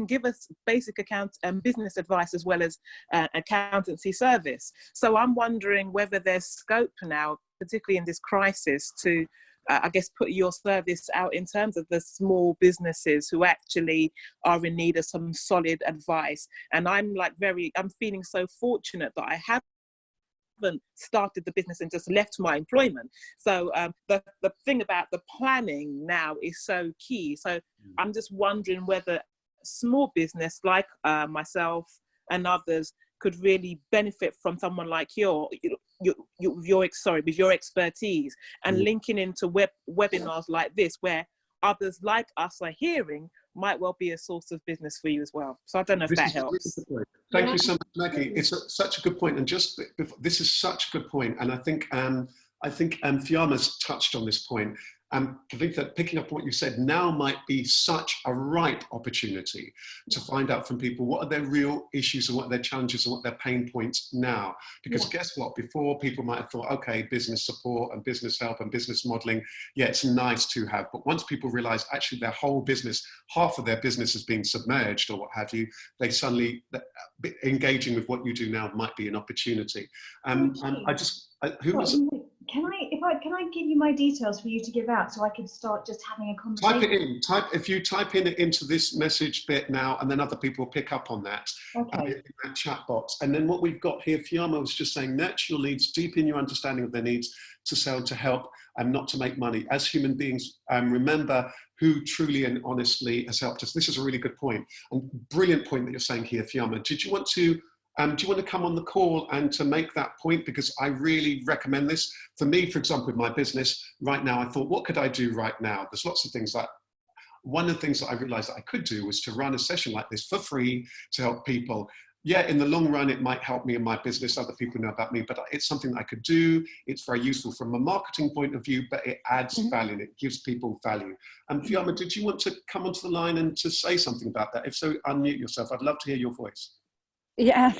give us basic account and business advice as well as accountancy service. So I'm wondering whether there's scope now, particularly in this crisis, to I guess put your service out in terms of the small businesses who actually are in need of some solid advice. And I'm feeling so fortunate that I haven't started the business and just left my employment. So the thing about the planning now is so key. So I'm just wondering whether small business like myself and others could really benefit from someone like with your expertise and linking into webinars like this, where others like us are hearing, might well be a source of business for you as well. So I don't know if that helps. Thank you so much, Maggie. It's such a good point. And just before, this is such a good point. And I think FIAMMA's touched on this point. I think that picking up what you said now might be such a ripe opportunity to find out from people what are their real issues and what are their challenges and what their pain points now. Because guess what? Before, people might have thought, okay, business support and business help and business modeling, yeah, it's nice to have. But once people realize actually their whole business, half of their business is being submerged or what have you, they suddenly, engaging with what you do now might be an opportunity. Can I give you my details for you to give out so I can start just having a conversation? Type it in. If you type in into this message bit now, and then other people will pick up on that. Okay. In that chat box. And then what we've got here, FIAMMA was just saying, nurture your needs, deepen your understanding of their needs to sell, to help, and not to make money. As human beings, remember who truly and honestly has helped us. This is a really good point, and brilliant point that you're saying here, FIAMMA. Do you want to come on the call and to make that point? Because I really recommend this. For me, for example, with my business right now, I thought, what could I do right now? There's lots of things one of the things that I realized that I could do was to run a session like this for free to help people. Yeah, in the long run, it might help me in my business. Other people know about me, but it's something that I could do. It's very useful from a marketing point of view, but it adds value and it gives people value. And FIAMMA, did you want to come onto the line and to say something about that? If so, unmute yourself. I'd love to hear your voice. Yeah,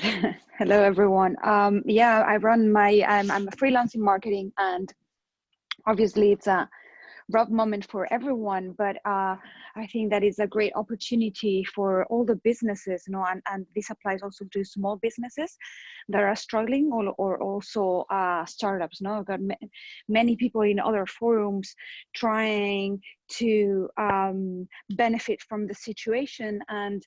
hello everyone. I run I'm a freelance in marketing, and obviously it's a rough moment for everyone, but I think that is a great opportunity for all the businesses, you know, and this applies also to small businesses that are struggling, or also startups. No, I've got many people in other forums trying to benefit from the situation and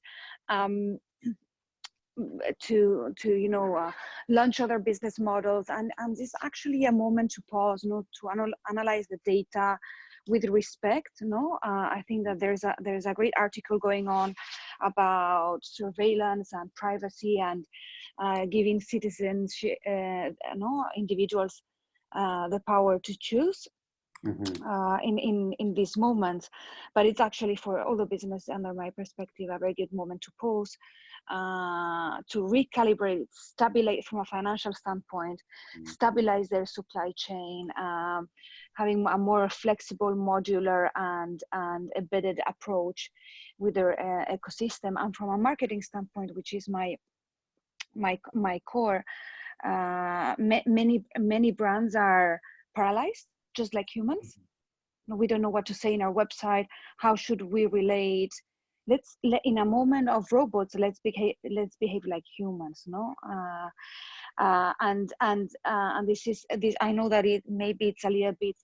to you know, launch other business models, and this is actually a moment to pause, you know, to analyze the data with respect. You know, I think that there's a great article going on about surveillance and privacy and giving citizens, you know, individuals the power to choose. In this moment, but it's actually for all the business, under my perspective, a very good moment to pause, to recalibrate, stabilize from a financial standpoint, stabilize their supply chain, having a more flexible, modular, and embedded approach with their ecosystem. And from a marketing standpoint, which is my core, many brands are paralyzed, just like humans. We don't know what to say in our website. How should we relate? In a moment of robots, let's behave like humans, no? And this. I know that maybe it's a little bit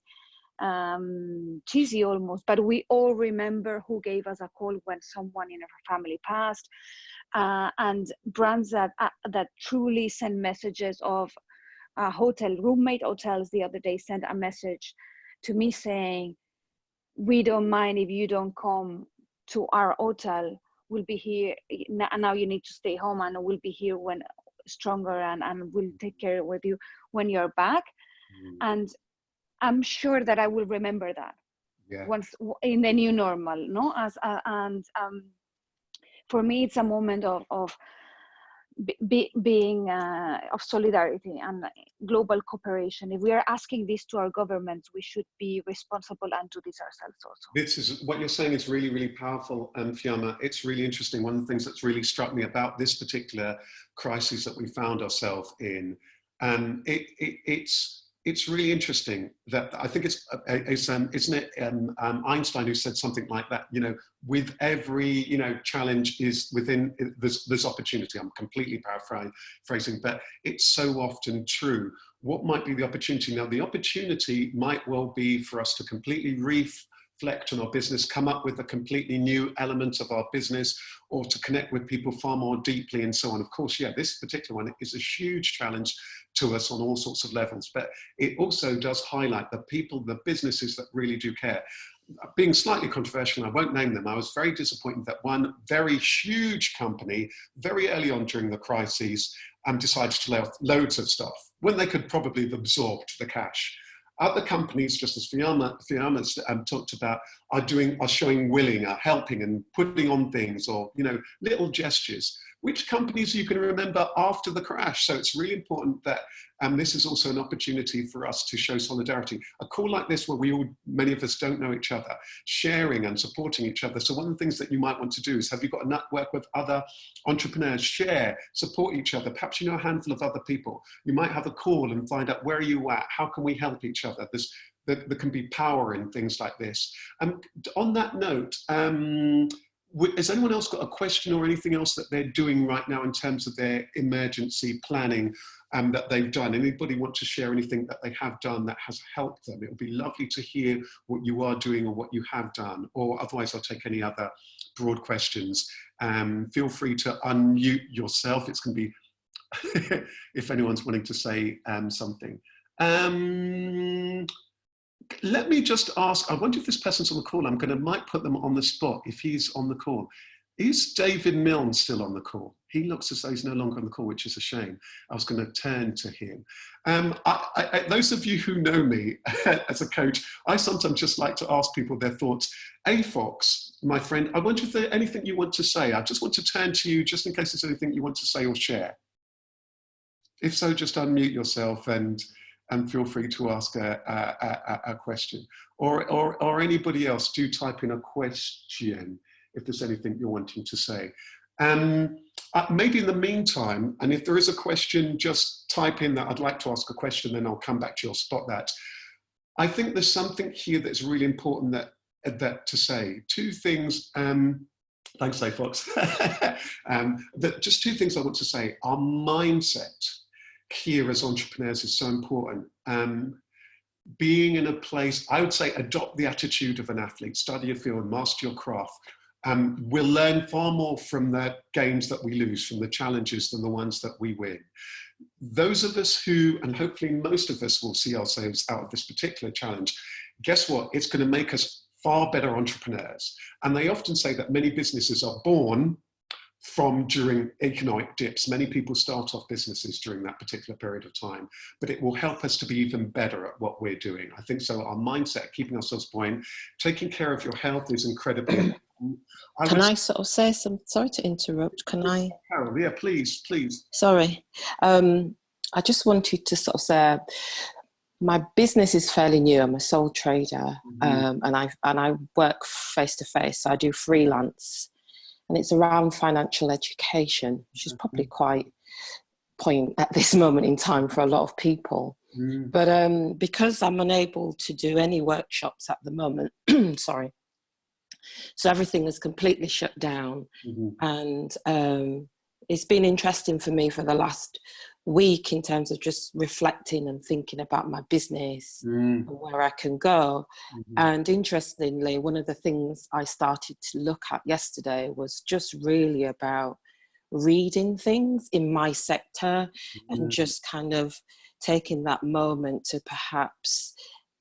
cheesy almost, but we all remember who gave us a call when someone in our family passed, and brands that truly send messages of. Roommate hotels the other day sent a message to me saying, we don't mind if you don't come to our hotel, we'll be here now, you need to stay home, and we'll be here when stronger, and we'll take care with you when you're back. And I'm sure that I will remember that once in the new normal, no? For me, it's a moment of being of solidarity and global cooperation. If we are asking this to our governments, we should be responsible and do this ourselves also. This is what you're saying is really, really powerful, FIAMMA. It's really interesting. One of the things that's really struck me about this particular crisis that we found ourselves in, it's really interesting that I think isn't it Einstein who said something like that, you know, with every, you know, challenge is within, there's opportunity. I'm completely paraphrasing, but it's so often true. What might be the opportunity? Now, the opportunity might well be for us to completely reflect on our business, come up with a completely new element of our business, or to connect with people far more deeply and so on. Of course, yeah, this particular one is a huge challenge to us on all sorts of levels, but it also does highlight the people, the businesses that really do care. Being slightly controversial, I won't name them, I was very disappointed that one very huge company, very early on during the crises, decided to lay off loads of staff when they could probably have absorbed the cash. Other companies, just as FIAMMA's talked about, are showing willing, are helping and putting on things, or, you know, little gestures. Which companies you can remember after the crash? So it's really important that this is also an opportunity for us to show solidarity. A call like this, where many of us don't know each other, sharing and supporting each other. So one of the things that you might want to do is, have you got a network with other entrepreneurs? Share, support each other. Perhaps you know a handful of other people. You might have a call and find out, where are you at? How can we help each other? There can be power in things like this. On that note, has anyone else got a question or anything else that they're doing right now in terms of their emergency planning that they've done? Anybody want to share anything that they have done that has helped them? It would be lovely to hear what you are doing or what you have done, or otherwise I'll take any other broad questions. Feel free to unmute yourself. It's going to be, if anyone's wanting to say something. Let me just ask, I wonder if this person's on the call. Might put them on the spot if he's on the call. Is David Milne still on the call? He looks as though he's no longer on the call, which is a shame. I was going to turn to him. Those of you who know me as a coach, I sometimes just like to ask people their thoughts. Fox, my friend, I wonder if there's anything you want to say. I just want to turn to you just in case there's anything you want to say or share. If so, just unmute yourself and feel free to ask a question. Or anybody else, do type in a question if there's anything you're wanting to say. Maybe in the meantime, and if there is a question, just type in that I'd like to ask a question, then I'll come back to you, I'll spot that. I think there's something here that's really important that to say. Two things. Thanks, Dave Fox. Just two things I want to say. Our mindset here as entrepreneurs is so important. Being in a place, I would say, adopt the attitude of an athlete, study your field, master your craft. We'll learn far more from the games that we lose, from the challenges, than the ones that we win. Those of us who, and hopefully most of us will see ourselves out of this particular challenge, guess what? It's going to make us far better entrepreneurs. And they often say that many businesses are born from during economic dips. Many people start off businesses during that particular period of time, but it will help us to be even better at what we're doing. I think so. Our mindset, keeping ourselves buoyant, taking care of your health is incredibly important. Can I sort of say some, sorry to interrupt, can I? Carol, yeah, please. Sorry. I just wanted to sort of say, my business is fairly new. I'm a sole trader, and I work face to face. I do freelance, and it's around financial education, which is probably quite point at this moment in time for a lot of people. But because I'm unable to do any workshops at the moment, sorry. So everything is completely shut down, and it's been interesting for me for the last week in terms of just reflecting and thinking about my business and where I can go. And interestingly, one of the things I started to look at yesterday was just really about reading things in my sector and just kind of taking that moment to perhaps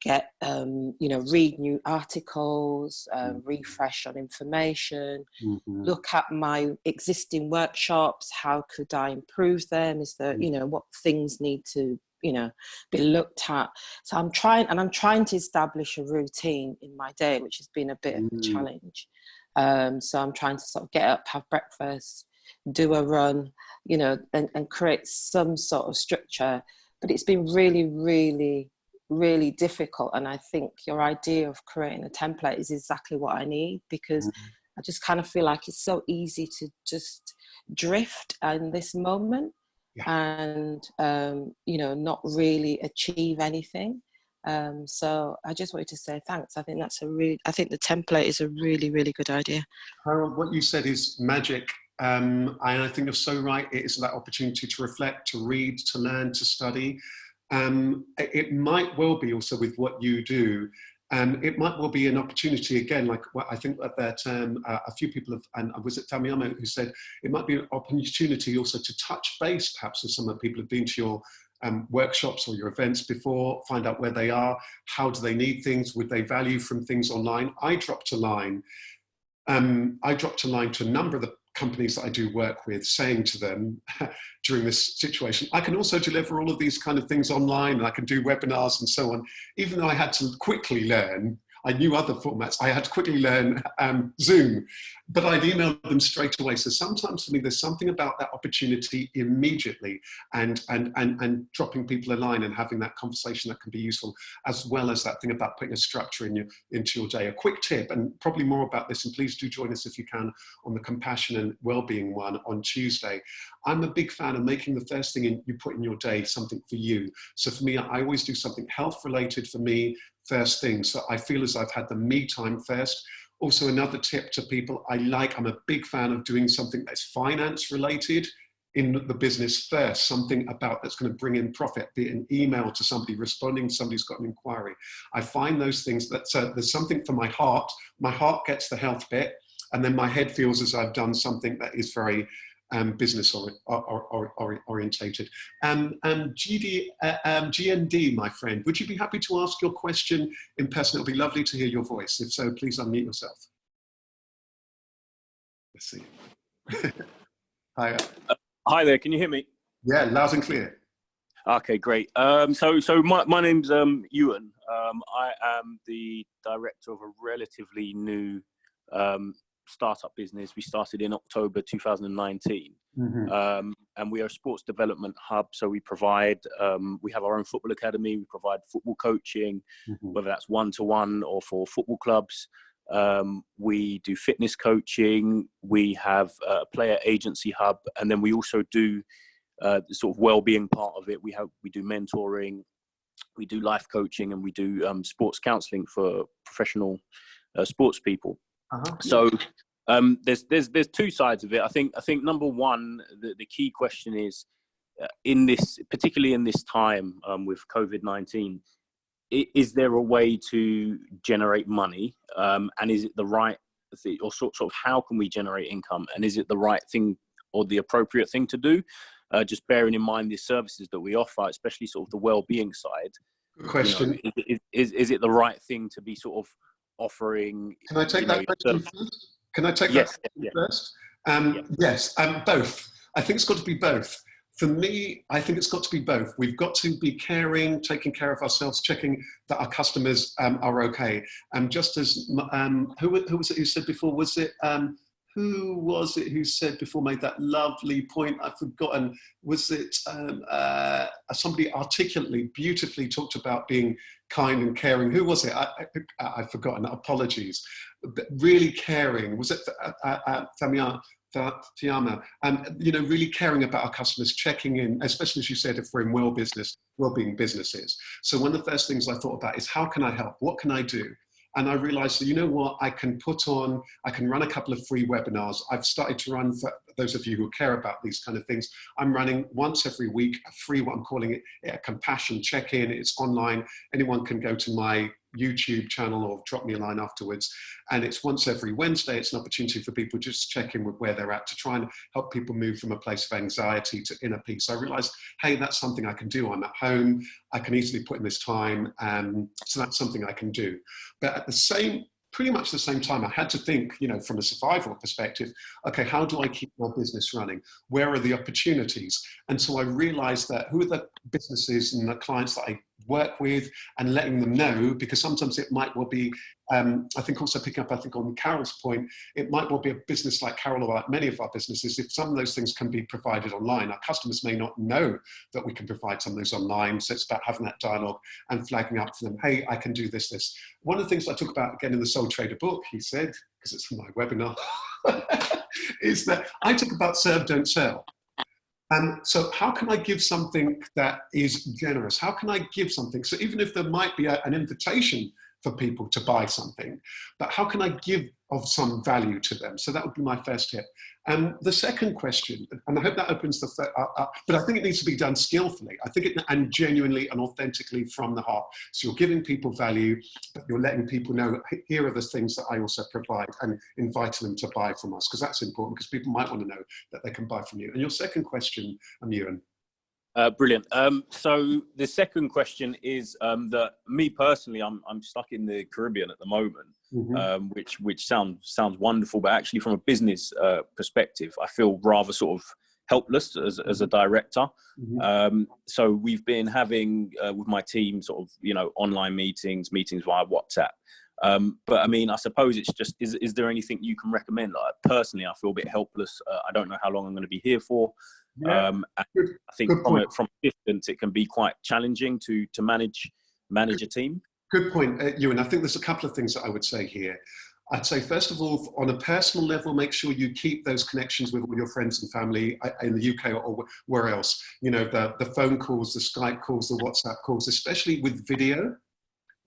get, read new articles, refresh on information, look at my existing workshops, how could I improve them? Is there, what things need to, be looked at? So I'm trying to establish a routine in my day, which has been a bit of a challenge. So I'm trying to sort of get up, have breakfast, do a run, and create some sort of structure. But it's been really, really, really difficult. And I think your idea of creating a template is exactly what I need, because I just kind of feel like it's so easy to just drift in this moment and, not really achieve anything. So I just wanted to say thanks. I think I think the template is a really, really good idea. Harold, what you said is magic. And I think you're so right. It is that opportunity to reflect, to read, to learn, to study. It might well be also with what you do. It might well be an opportunity again, like what I think that a few people have, and was it FIAMMA who said it might be an opportunity also to touch base perhaps with some of the people who've been to your workshops or your events before, find out where they are, how do they need things, would they value from things online. I dropped a line to a number of the companies that I do work with, saying to them during this situation, I can also deliver all of these kind of things online, and I can do webinars and so on. Even though I had to quickly learn, I knew other formats, I had to quickly learn Zoom, but I'd emailed them straight away. So sometimes for me, there's something about that opportunity immediately and dropping people a line and having that conversation that can be useful, as well as that thing about putting a structure into your day. A quick tip, and probably more about this, and please do join us if you can on the compassion and well-being one on Tuesday. I'm a big fan of making the first thing you put in your day something for you. So for me, I always do something health related for me first thing. So I feel as I've had the me time first. Also, another tip to people, I'm a big fan of doing something that's finance related in the business first, something about that's going to bring in profit, be it an email to somebody, responding to somebody who's got an inquiry. I find those things that there's something for my heart gets the health bit, and then my head feels as I've done something that is very business orientated. GND, my friend, would you be happy to ask your question in person? It'll be lovely to hear your voice. If so, please unmute yourself. Let's see. Hi. Hi there, can you hear me? Yeah, loud and clear. Okay, great. So my name's Ewan. I am the director of a relatively new startup business. We started in October 2019, and we are a sports development hub. So we provide, we have our own football academy. We provide football coaching, whether that's one-to-one or for football clubs. We do fitness coaching. We have a player agency hub, and then we also do the sort of well-being part of it. We do mentoring, we do life coaching, and we do sports counselling for professional sports people. So there's two sides of it. I think number one, the key question is, particularly in this time with COVID-19, is there a way to generate money, and is it the right thing, or sort of how can we generate income, and is it the right thing or the appropriate thing to do? Just bearing in mind the services that we offer, especially sort of the well-being side. Good question. You know, is it the right thing to be sort of offering? Can I take that question first? Can I take that question first? Yes, both. I think it's got to be both. For me, I think it's got to be both. We've got to be caring, taking care of ourselves, checking that our customers are okay. Just as, who was it who said before? Was it, who was it who said before, made that lovely point? I've forgotten. Was it somebody articulately, beautifully talked about being kind and caring? Who was it? I've forgotten. Apologies. But really caring. Was it FIAMMA? You know, really caring about our customers, checking in, especially as you said, if we're in well-being businesses. So one of the first things I thought about is, how can I help? What can I do? And I realized that, you know what, I can run a couple of free webinars. I've started to run, for those of you who care about these kind of things, I'm running once every week, a free, what I'm calling it, a compassion check-in. It's online. Anyone can go to my YouTube channel or drop me a line afterwards. And it's once every Wednesday. It's an opportunity for people to just check in with where they're at, to try and help people move from a place of anxiety to inner peace. I realized, hey, that's something I can do. I'm at home. I can easily put in this time. So that's something I can do. But at pretty much the same time, I had to think, you know, from a survival perspective, okay, how do I keep my business running? Where are the opportunities? And so I realized that who are the businesses and the clients that I work with, and letting them know, because sometimes it might well be, I think also picking up, I think on Carol's point, it might well be a business like Carol or like many of our businesses, if some of those things can be provided online, our customers may not know that we can provide some of those online. So it's about having that dialogue and flagging up for them, hey, I can do this. One of the things I talk about again in the Soul Trader book, he said, because it's my webinar, is that I talk about serve, don't sell. And so how can I give something that is generous? How can I give something? So even if there might be an invitation for people to buy something, but how can I give of some value to them? So that would be my first tip. And the second question, and I hope that opens the, but I think it needs to be done skillfully. I think and genuinely and authentically from the heart. So you're giving people value, but you're letting people know, here are the things that I also provide, and inviting them to buy from us, because that's important, because people might want to know that they can buy from you. And your second question, Ewan. Brilliant. So the second question is that me personally, I'm stuck in the Caribbean at the moment, which sounds wonderful, but actually from a business perspective, I feel rather sort of helpless as a director. So we've been having with my team sort of, you know, online meetings via WhatsApp. But I mean, I suppose it's just, is there anything you can recommend? Like, personally, I feel a bit helpless. I don't know how long I'm going to be here for. I think from a distance, it can be quite challenging to manage a team. Good point, Ewan. I think there's a couple of things that I would say here. I'd say, first of all, on a personal level, make sure you keep those connections with all your friends and family in the UK or where else. You know, the phone calls, the Skype calls, the WhatsApp calls, especially with video.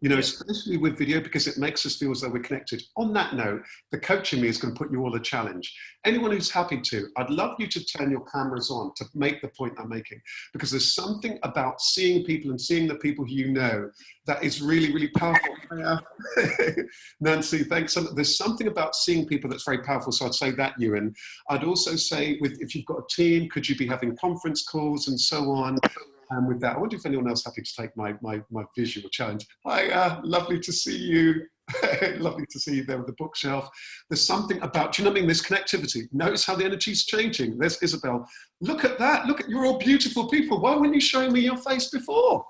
You know, especially with video, because it makes us feel as though we're connected. On that note, the coach in me is going to put you all a challenge. Anyone who's happy to, I'd love you to turn your cameras on to make the point I'm making, because there's something about seeing people and seeing the people who you know that is really, really powerful. Nancy, thanks. There's something about seeing people that's very powerful. So I'd say that, Ewan. I'd also say, if you've got a team, could you be having conference calls and so on? And with that, I wonder if anyone else happy to take my visual challenge. Hi, lovely to see you. Lovely to see you there with the bookshelf. There's something about, do you know what I mean, this connectivity. Notice how the energy's changing. There's Isabel. Look at that. Look at, you're all beautiful people. Why weren't you showing me your face before?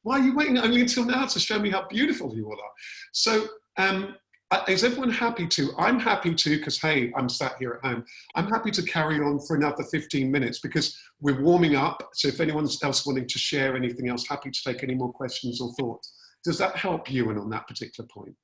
Why are you waiting only until now to show me how beautiful you all are? So, is everyone happy to? I'm happy to, because hey, I'm sat here at home. I'm happy to carry on for another 15 minutes because we're warming up. So if anyone else wanting to share anything else, happy to take any more questions or thoughts. Does that help you on that particular point?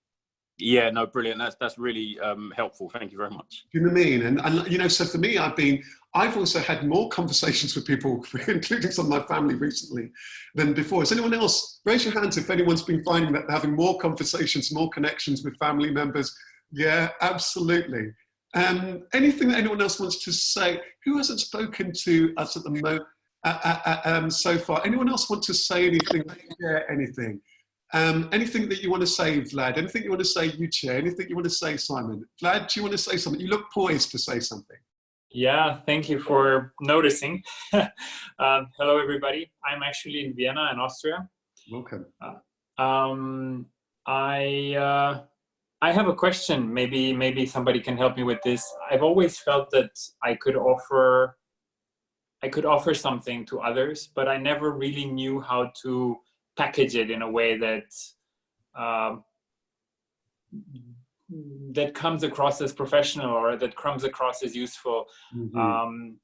Yeah, no, brilliant. That's really helpful. Thank you very much. Do you know what I mean? And you know, so for me, I've also had more conversations with people, including some of my family recently, than before. Is anyone else? Raise your hands if anyone's been finding that they're having more conversations, more connections with family members. Yeah, absolutely. Anything that anyone else wants to say? Who hasn't spoken to us at the moment so far? Anyone else want to say anything? Share anything? Anything that you want to say, Vlad? Anything you want to say, Yuche? Anything you want to say, Simon? Vlad, do you want to say something? You look poised to say something. Yeah, thank you for noticing. Hello, everybody. I'm actually in Vienna, in Austria. Welcome. I have a question. Maybe somebody can help me with this. I've always felt that I could offer something to others, but I never really knew how to package it in a way that that comes across as professional or that comes across as useful. Mm-hmm.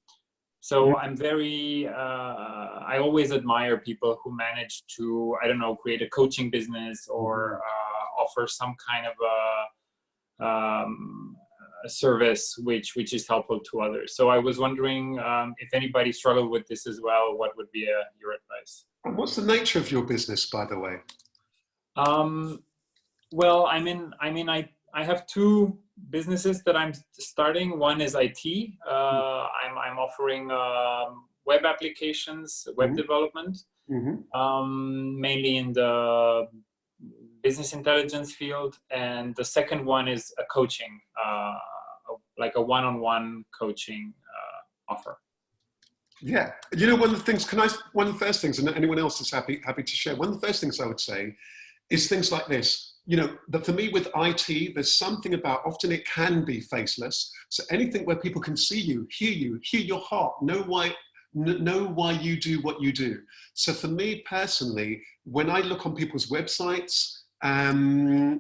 So I'm very, I always admire people who manage to, I don't know, create a coaching business or offer some kind of a service which is helpful to others. So I was wondering if anybody struggled with this as well, what would be your advice? What's the nature of your business, by the way? Well, I have two businesses that I'm starting. One is IT. I'm offering web applications, web development, mainly in the business intelligence field. And the second one is a coaching, like a one-on-one coaching offer. Yeah, you know, one of the first things, and anyone else is happy to share, one of the first things I would say is things like this. You know, that for me with IT, there's something about, often it can be faceless. So anything where people can see you, hear your heart, know why you do what you do. So for me personally, when I look on people's websites, one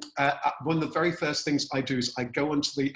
of the very first things I do is I go onto the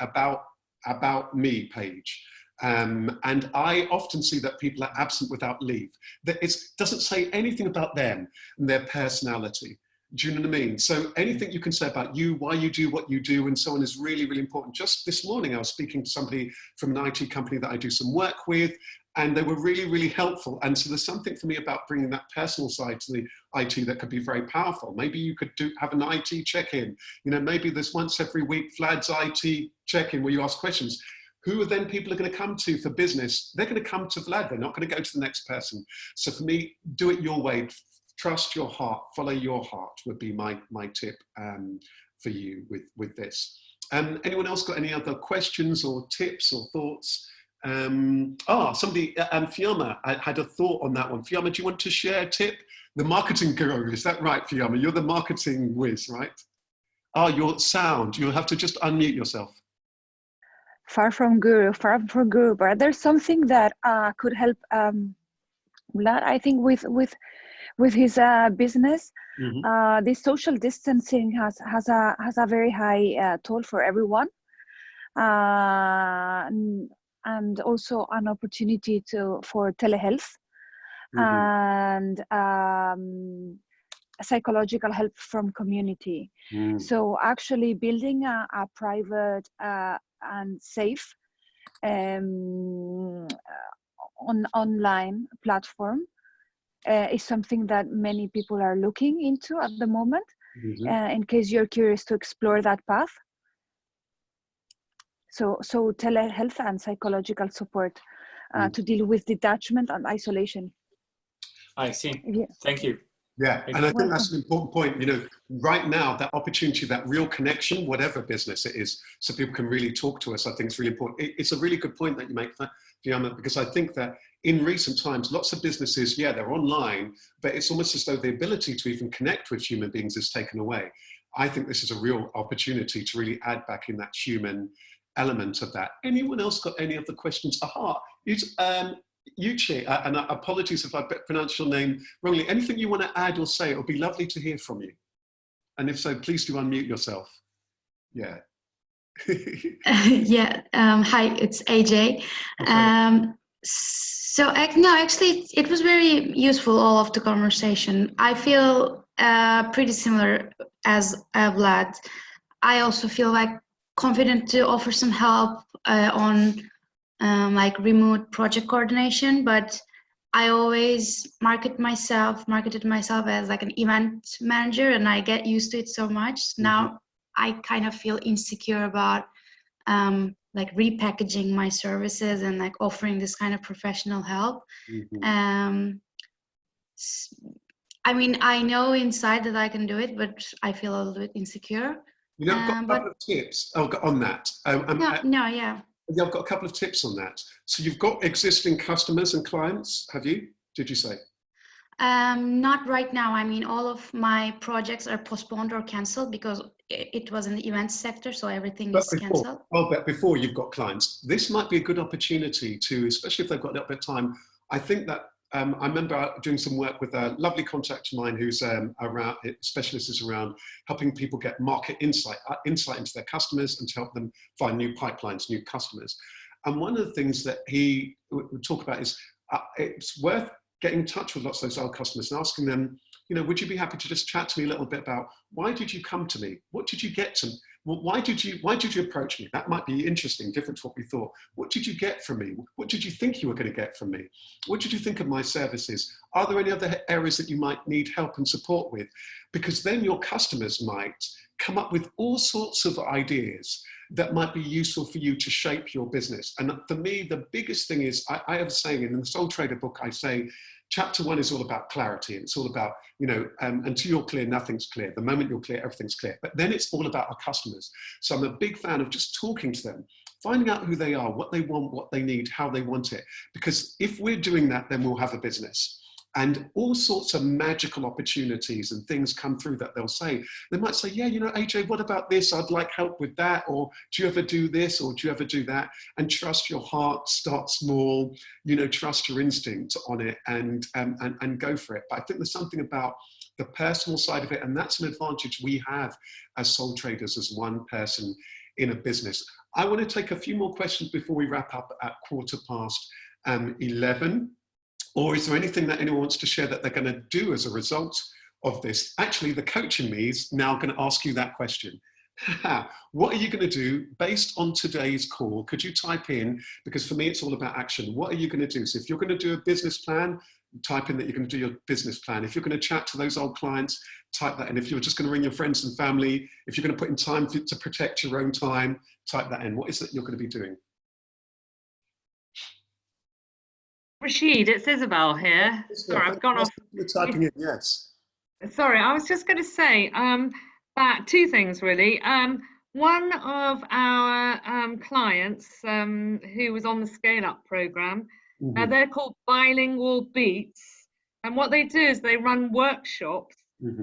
About Me page. And I often see that people are absent without leave. That it doesn't say anything about them and their personality. Do you know what I mean? So anything you can say about you, why you do what you do, and so on is really, really important. Just this morning, I was speaking to somebody from an IT company that I do some work with, and they were really, really helpful. And so there's something for me about bringing that personal side to the IT that could be very powerful. Maybe you could have an IT check-in. You know, maybe there's once every week, Vlad's IT check-in where you ask questions. Who are then people are going to come to for business? They're going to come to Vlad. They're not going to go to the next person. So for me, do it your way. Trust your heart. Follow your heart would be my tip for you with this. Anyone else got any other questions or tips or thoughts? Somebody, FIAMMA, I had a thought on that one. FIAMMA, do you want to share a tip? The marketing guru, is that right, FIAMMA? You're the marketing whiz, right? Your sound. You'll have to just unmute yourself. Far from guru, but there's something that could help Vlad, I think, with his business. This social distancing has a very high toll for everyone, and also an opportunity for telehealth and psychological help from community. So actually building a private and safe online platform is something that many people are looking into at the moment, in case you're curious to explore that path. So telehealth and psychological support to deal with detachment and isolation. I see. Yeah. Thank you. Yeah, and I think that's an important point. You know, right now, that opportunity, that real connection, whatever business it is, so people can really talk to us, I think is really important. It's a really good point that you make, FIAMMA, because I think that in recent times, lots of businesses, they're online, but it's almost as though the ability to even connect with human beings is taken away. I think this is a real opportunity to really add back in that human element of that. Anyone else got any other questions? Yuche, and apologies if I pronounce your name wrongly. Anything you want to add or say? It would be lovely to hear from you. And if so, please do unmute yourself. Yeah. Hi, it's AJ. Okay. Actually, it was very useful, all of the conversation. I feel pretty similar as Vlad. I also feel like confident to offer some help on like remote project coordination, but I always marketed myself as like an event manager, and I get used to it so much. Now I kind of feel insecure about like repackaging my services and like offering this kind of professional help. I mean, I know inside that I can do it, but I feel a little bit insecure. You know, I've got a couple of tips on that. Yeah. Yeah, I've got a couple of tips on that. So you've got existing customers and clients, have you? Did you say? Not right now. I mean, all of my projects are postponed or cancelled because it was in the events sector, so everything is cancelled. But before you've got clients, this might be a good opportunity to, especially if they've got a little bit of time. I think that I remember doing some work with a lovely contact of mine who's around, specialist around helping people get market insight into their customers and to help them find new pipelines, new customers. And one of the things that he would talk about is it's worth getting in touch with lots of those old customers and asking them, you know, would you be happy to just chat to me a little bit about why did you come to me? What did you get to me? Well, why did you approach me? That might be interesting, different to what we thought. What did you get from me? What did you think you were going to get from me? What did you think of my services? Are there any other areas that you might need help and support with? Because then your customers might come up with all sorts of ideas that might be useful for you to shape your business. And for me, the biggest thing is, I have a saying in the Soul Trader book, I say, Chapter 1 is all about clarity. It's all about, you know, until you're clear, nothing's clear. The moment you're clear, everything's clear. But then it's all about our customers. So I'm a big fan of just talking to them, finding out who they are, what they want, what they need, how they want it. Because if we're doing that, then we'll have a business. And all sorts of magical opportunities and things come through that they'll say. They might say, yeah, you know, AJ, what about this? I'd like help with that. Or do you ever do this? Or do you ever do that? And trust your heart, start small, you know, trust your instinct on it and go for it. But I think there's something about the personal side of it. And that's an advantage we have as sole traders, as one person in a business. I want to take a few more questions before we wrap up at 11:15. Or is there anything that anyone wants to share that they're going to do as a result of this? Actually, the coach in me is now going to ask you that question. What are you going to do based on today's call? Could you type in, because for me, it's all about action. What are you going to do? So if you're going to do a business plan, type in that you're going to do your business plan. If you're going to chat to those old clients, type that in. If you're just going to ring your friends and family, if you're going to put in time to protect your own time, type that in. What is it you're going to be doing? Rasheed, it's Isabel here. Sorry, I've gone off. You're typing in, yes. Sorry, I was just going to say that two things really. One of our clients who was on the Scale Up program, they're called Bilingual Beats, and what they do is they run workshops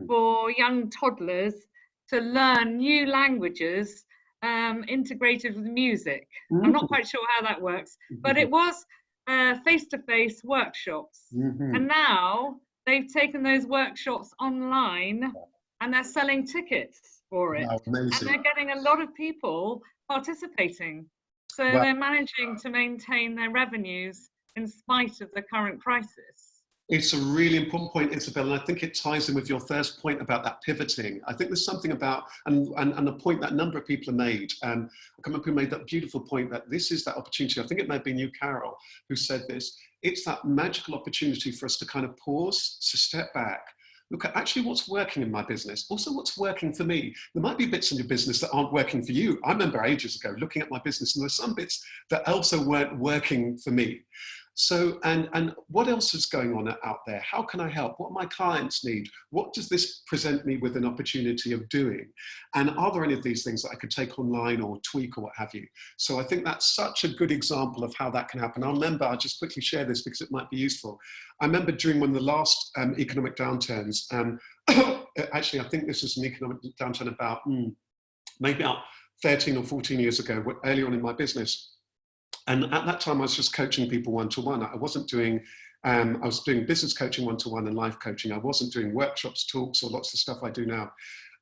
for young toddlers to learn new languages integrated with music. I'm not quite sure how that works, but it was face-to-face workshops, and now they've taken those workshops online and they're selling tickets for it. And they're getting a lot of people participating, so they're managing to maintain their revenues in spite of the current crisis. It's a really important point, Isabel, and I think it ties in with your first point about that pivoting. I think there's something about, and the point that a number of people have made, I can't remember who made that beautiful point, that this is that opportunity. I think it may have been you, Carol, who said this. It's that magical opportunity for us to kind of pause, to step back, look at actually what's working in my business, also what's working for me. There might be bits in your business that aren't working for you. I remember ages ago looking at my business, and there's some bits that also weren't working for me. So, and what else is going on out there? How can I help? What my clients need? What does this present me with an opportunity of doing? And are there any of these things that I could take online or tweak or what have you? So I think that's such a good example of how that can happen. I'll just quickly share this because it might be useful. I remember during one of the last economic downturns, actually, I think this was an economic downturn about maybe about 13 or 14 years ago, early on in my business. And at that time, I was just coaching people one-to-one. I wasn't doing, I was doing business coaching one-to-one and life coaching. I wasn't doing workshops, talks, or lots of stuff I do now.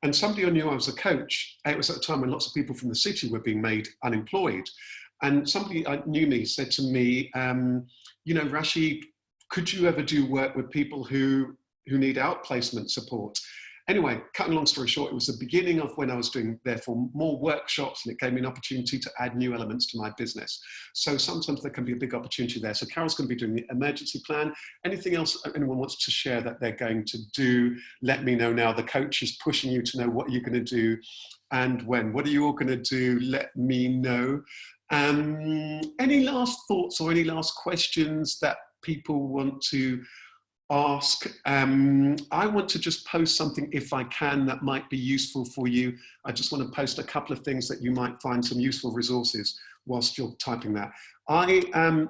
And somebody who knew I was a coach, it was at a time when lots of people from the city were being made unemployed. And somebody who knew me said to me, you know, Rasheed, could you ever do work with people who need outplacement support? Anyway, cutting long story short, it was the beginning of when I was doing, therefore, more workshops, and it gave me an opportunity to add new elements to my business. So sometimes there can be a big opportunity there. So Carol's going to be doing the emergency plan. Anything else anyone wants to share that they're going to do, let me know now. The coach is pushing you to know what you're going to do and when. What are you all going to do? Let me know. Any last thoughts or any last questions that people want to ask? I want to just post something, if I can, that might be useful for you. I just want to post a couple of things that you might find some useful resources whilst you're typing that.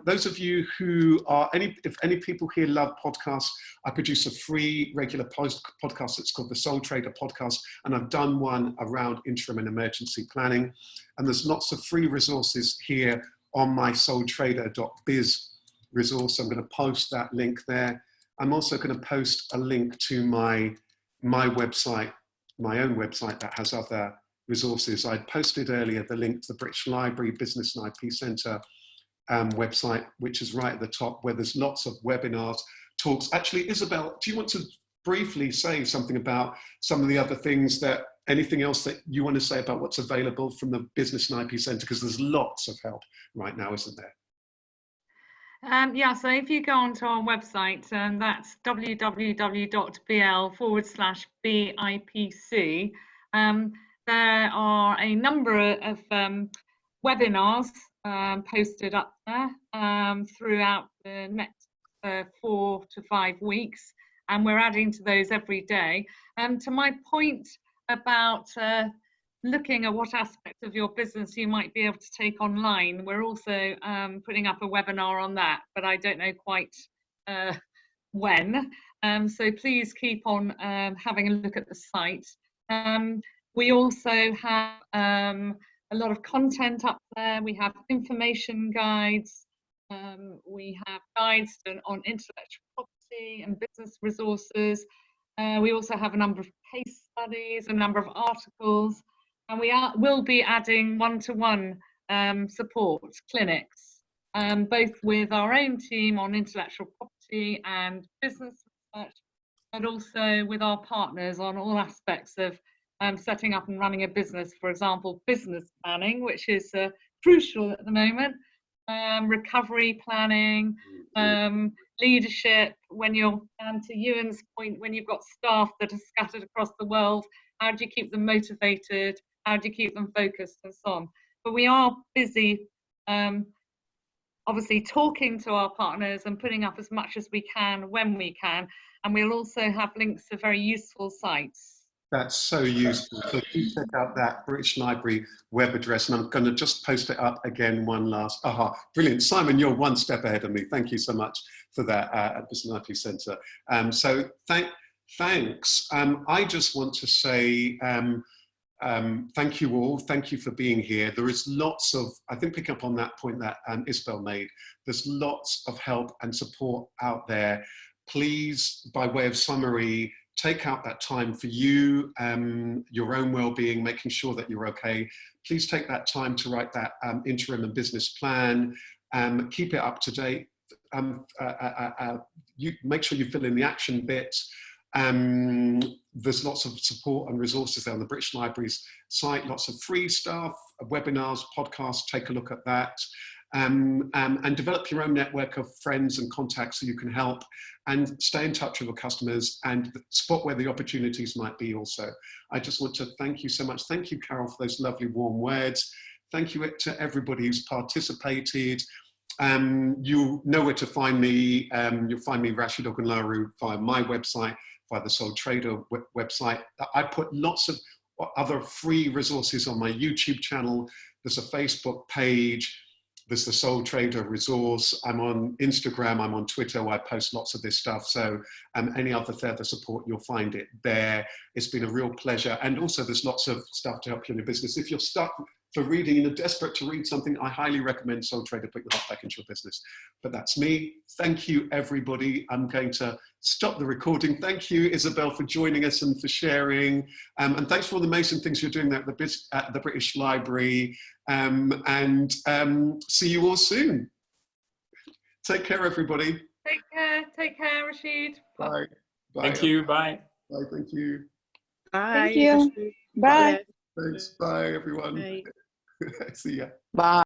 Those of you who are, if any people here love podcasts, I produce a free regular podcast. It's called the Soul Trader Podcast, and I've done one around interim and emergency planning. And there's lots of free resources here on my soultrader.biz resource. I'm going to post that link there. I'm also going to post a link to my website, my own website that has other resources. I posted earlier the link to the British Library Business and IP Centre website, which is right at the top, where there's lots of webinars, talks. Actually, Isabel, do you want to briefly say something about some of the other things that, anything else that you want to say about what's available from the Business and IP Centre? Because there's lots of help right now, isn't there? Yeah, so if you go onto our website, that's www.bl/BIPC, there are a number of webinars posted up there throughout the next 4 to 5 weeks, and we're adding to those every day. To my point about looking at what aspects of your business you might be able to take online, we're also putting up a webinar on that, but I don't know quite when. So please keep on having a look at the site. We also have a lot of content up there. We have information guides. We have guides on intellectual property and business resources. We also have a number of case studies, a number of articles. And will be adding one-to-one support clinics, both with our own team on intellectual property and business research, but also with our partners on all aspects of setting up and running a business. For example, business planning, which is crucial at the moment, recovery planning, leadership. When you're, to Ewan's point, when you've got staff that are scattered across the world, how do you keep them motivated? How do you keep them focused, and so on? But we are busy, obviously, talking to our partners and putting up as much as we can when we can. And we'll also have links to very useful sites. That's so useful. So do check out that British Library web address, and I'm going to just post it up again one last. Brilliant. Simon, you're one step ahead of me. Thank you so much for that at Business IP Centre. So thanks. I just want to say thank you all. Thank you for being here. There is lots of, I think, pick up on that point that Isabel made, there's lots of help and support out there. Please, by way of summary, take out that time for you, your own well-being, making sure that you're okay. Please take that time to write that interim and business plan. Keep it up to date. You make sure you fill in the action bits. There's lots of support and resources there on the British Library's site, lots of free stuff, webinars, podcasts, take a look at that. And develop your own network of friends and contacts so you can help, and stay in touch with your customers and spot where the opportunities might be also. I just want to thank you so much. Thank you, Carol, for those lovely warm words. Thank you to everybody who's participated. You know where to find me. You'll find me, Rasheed Ogunlaru, via my website, via the Soul Trader website. I put lots of other free resources on my YouTube channel. There's a Facebook page. There's the Soul Trader resource. I'm on Instagram, I'm on Twitter, where I post lots of this stuff. So any other further support, you'll find it there. It's been a real pleasure. And also there's lots of stuff to help you in your business. If you're stuck for reading and you're desperate to read something, I highly recommend Soul Trader, put your heart back into your business. But that's me. Thank you, everybody. I'm going to stop the recording. Thank you, Isabel, for joining us and for sharing. And thanks for all the amazing things you're doing there at the British Library. See you all soon. Take care, everybody. Take care, Rasheed. Bye. Bye. Thank you, bye. Bye, thank you. Bye. Thank you. Bye. Thanks. Bye, everyone. Bye. See ya. Bye.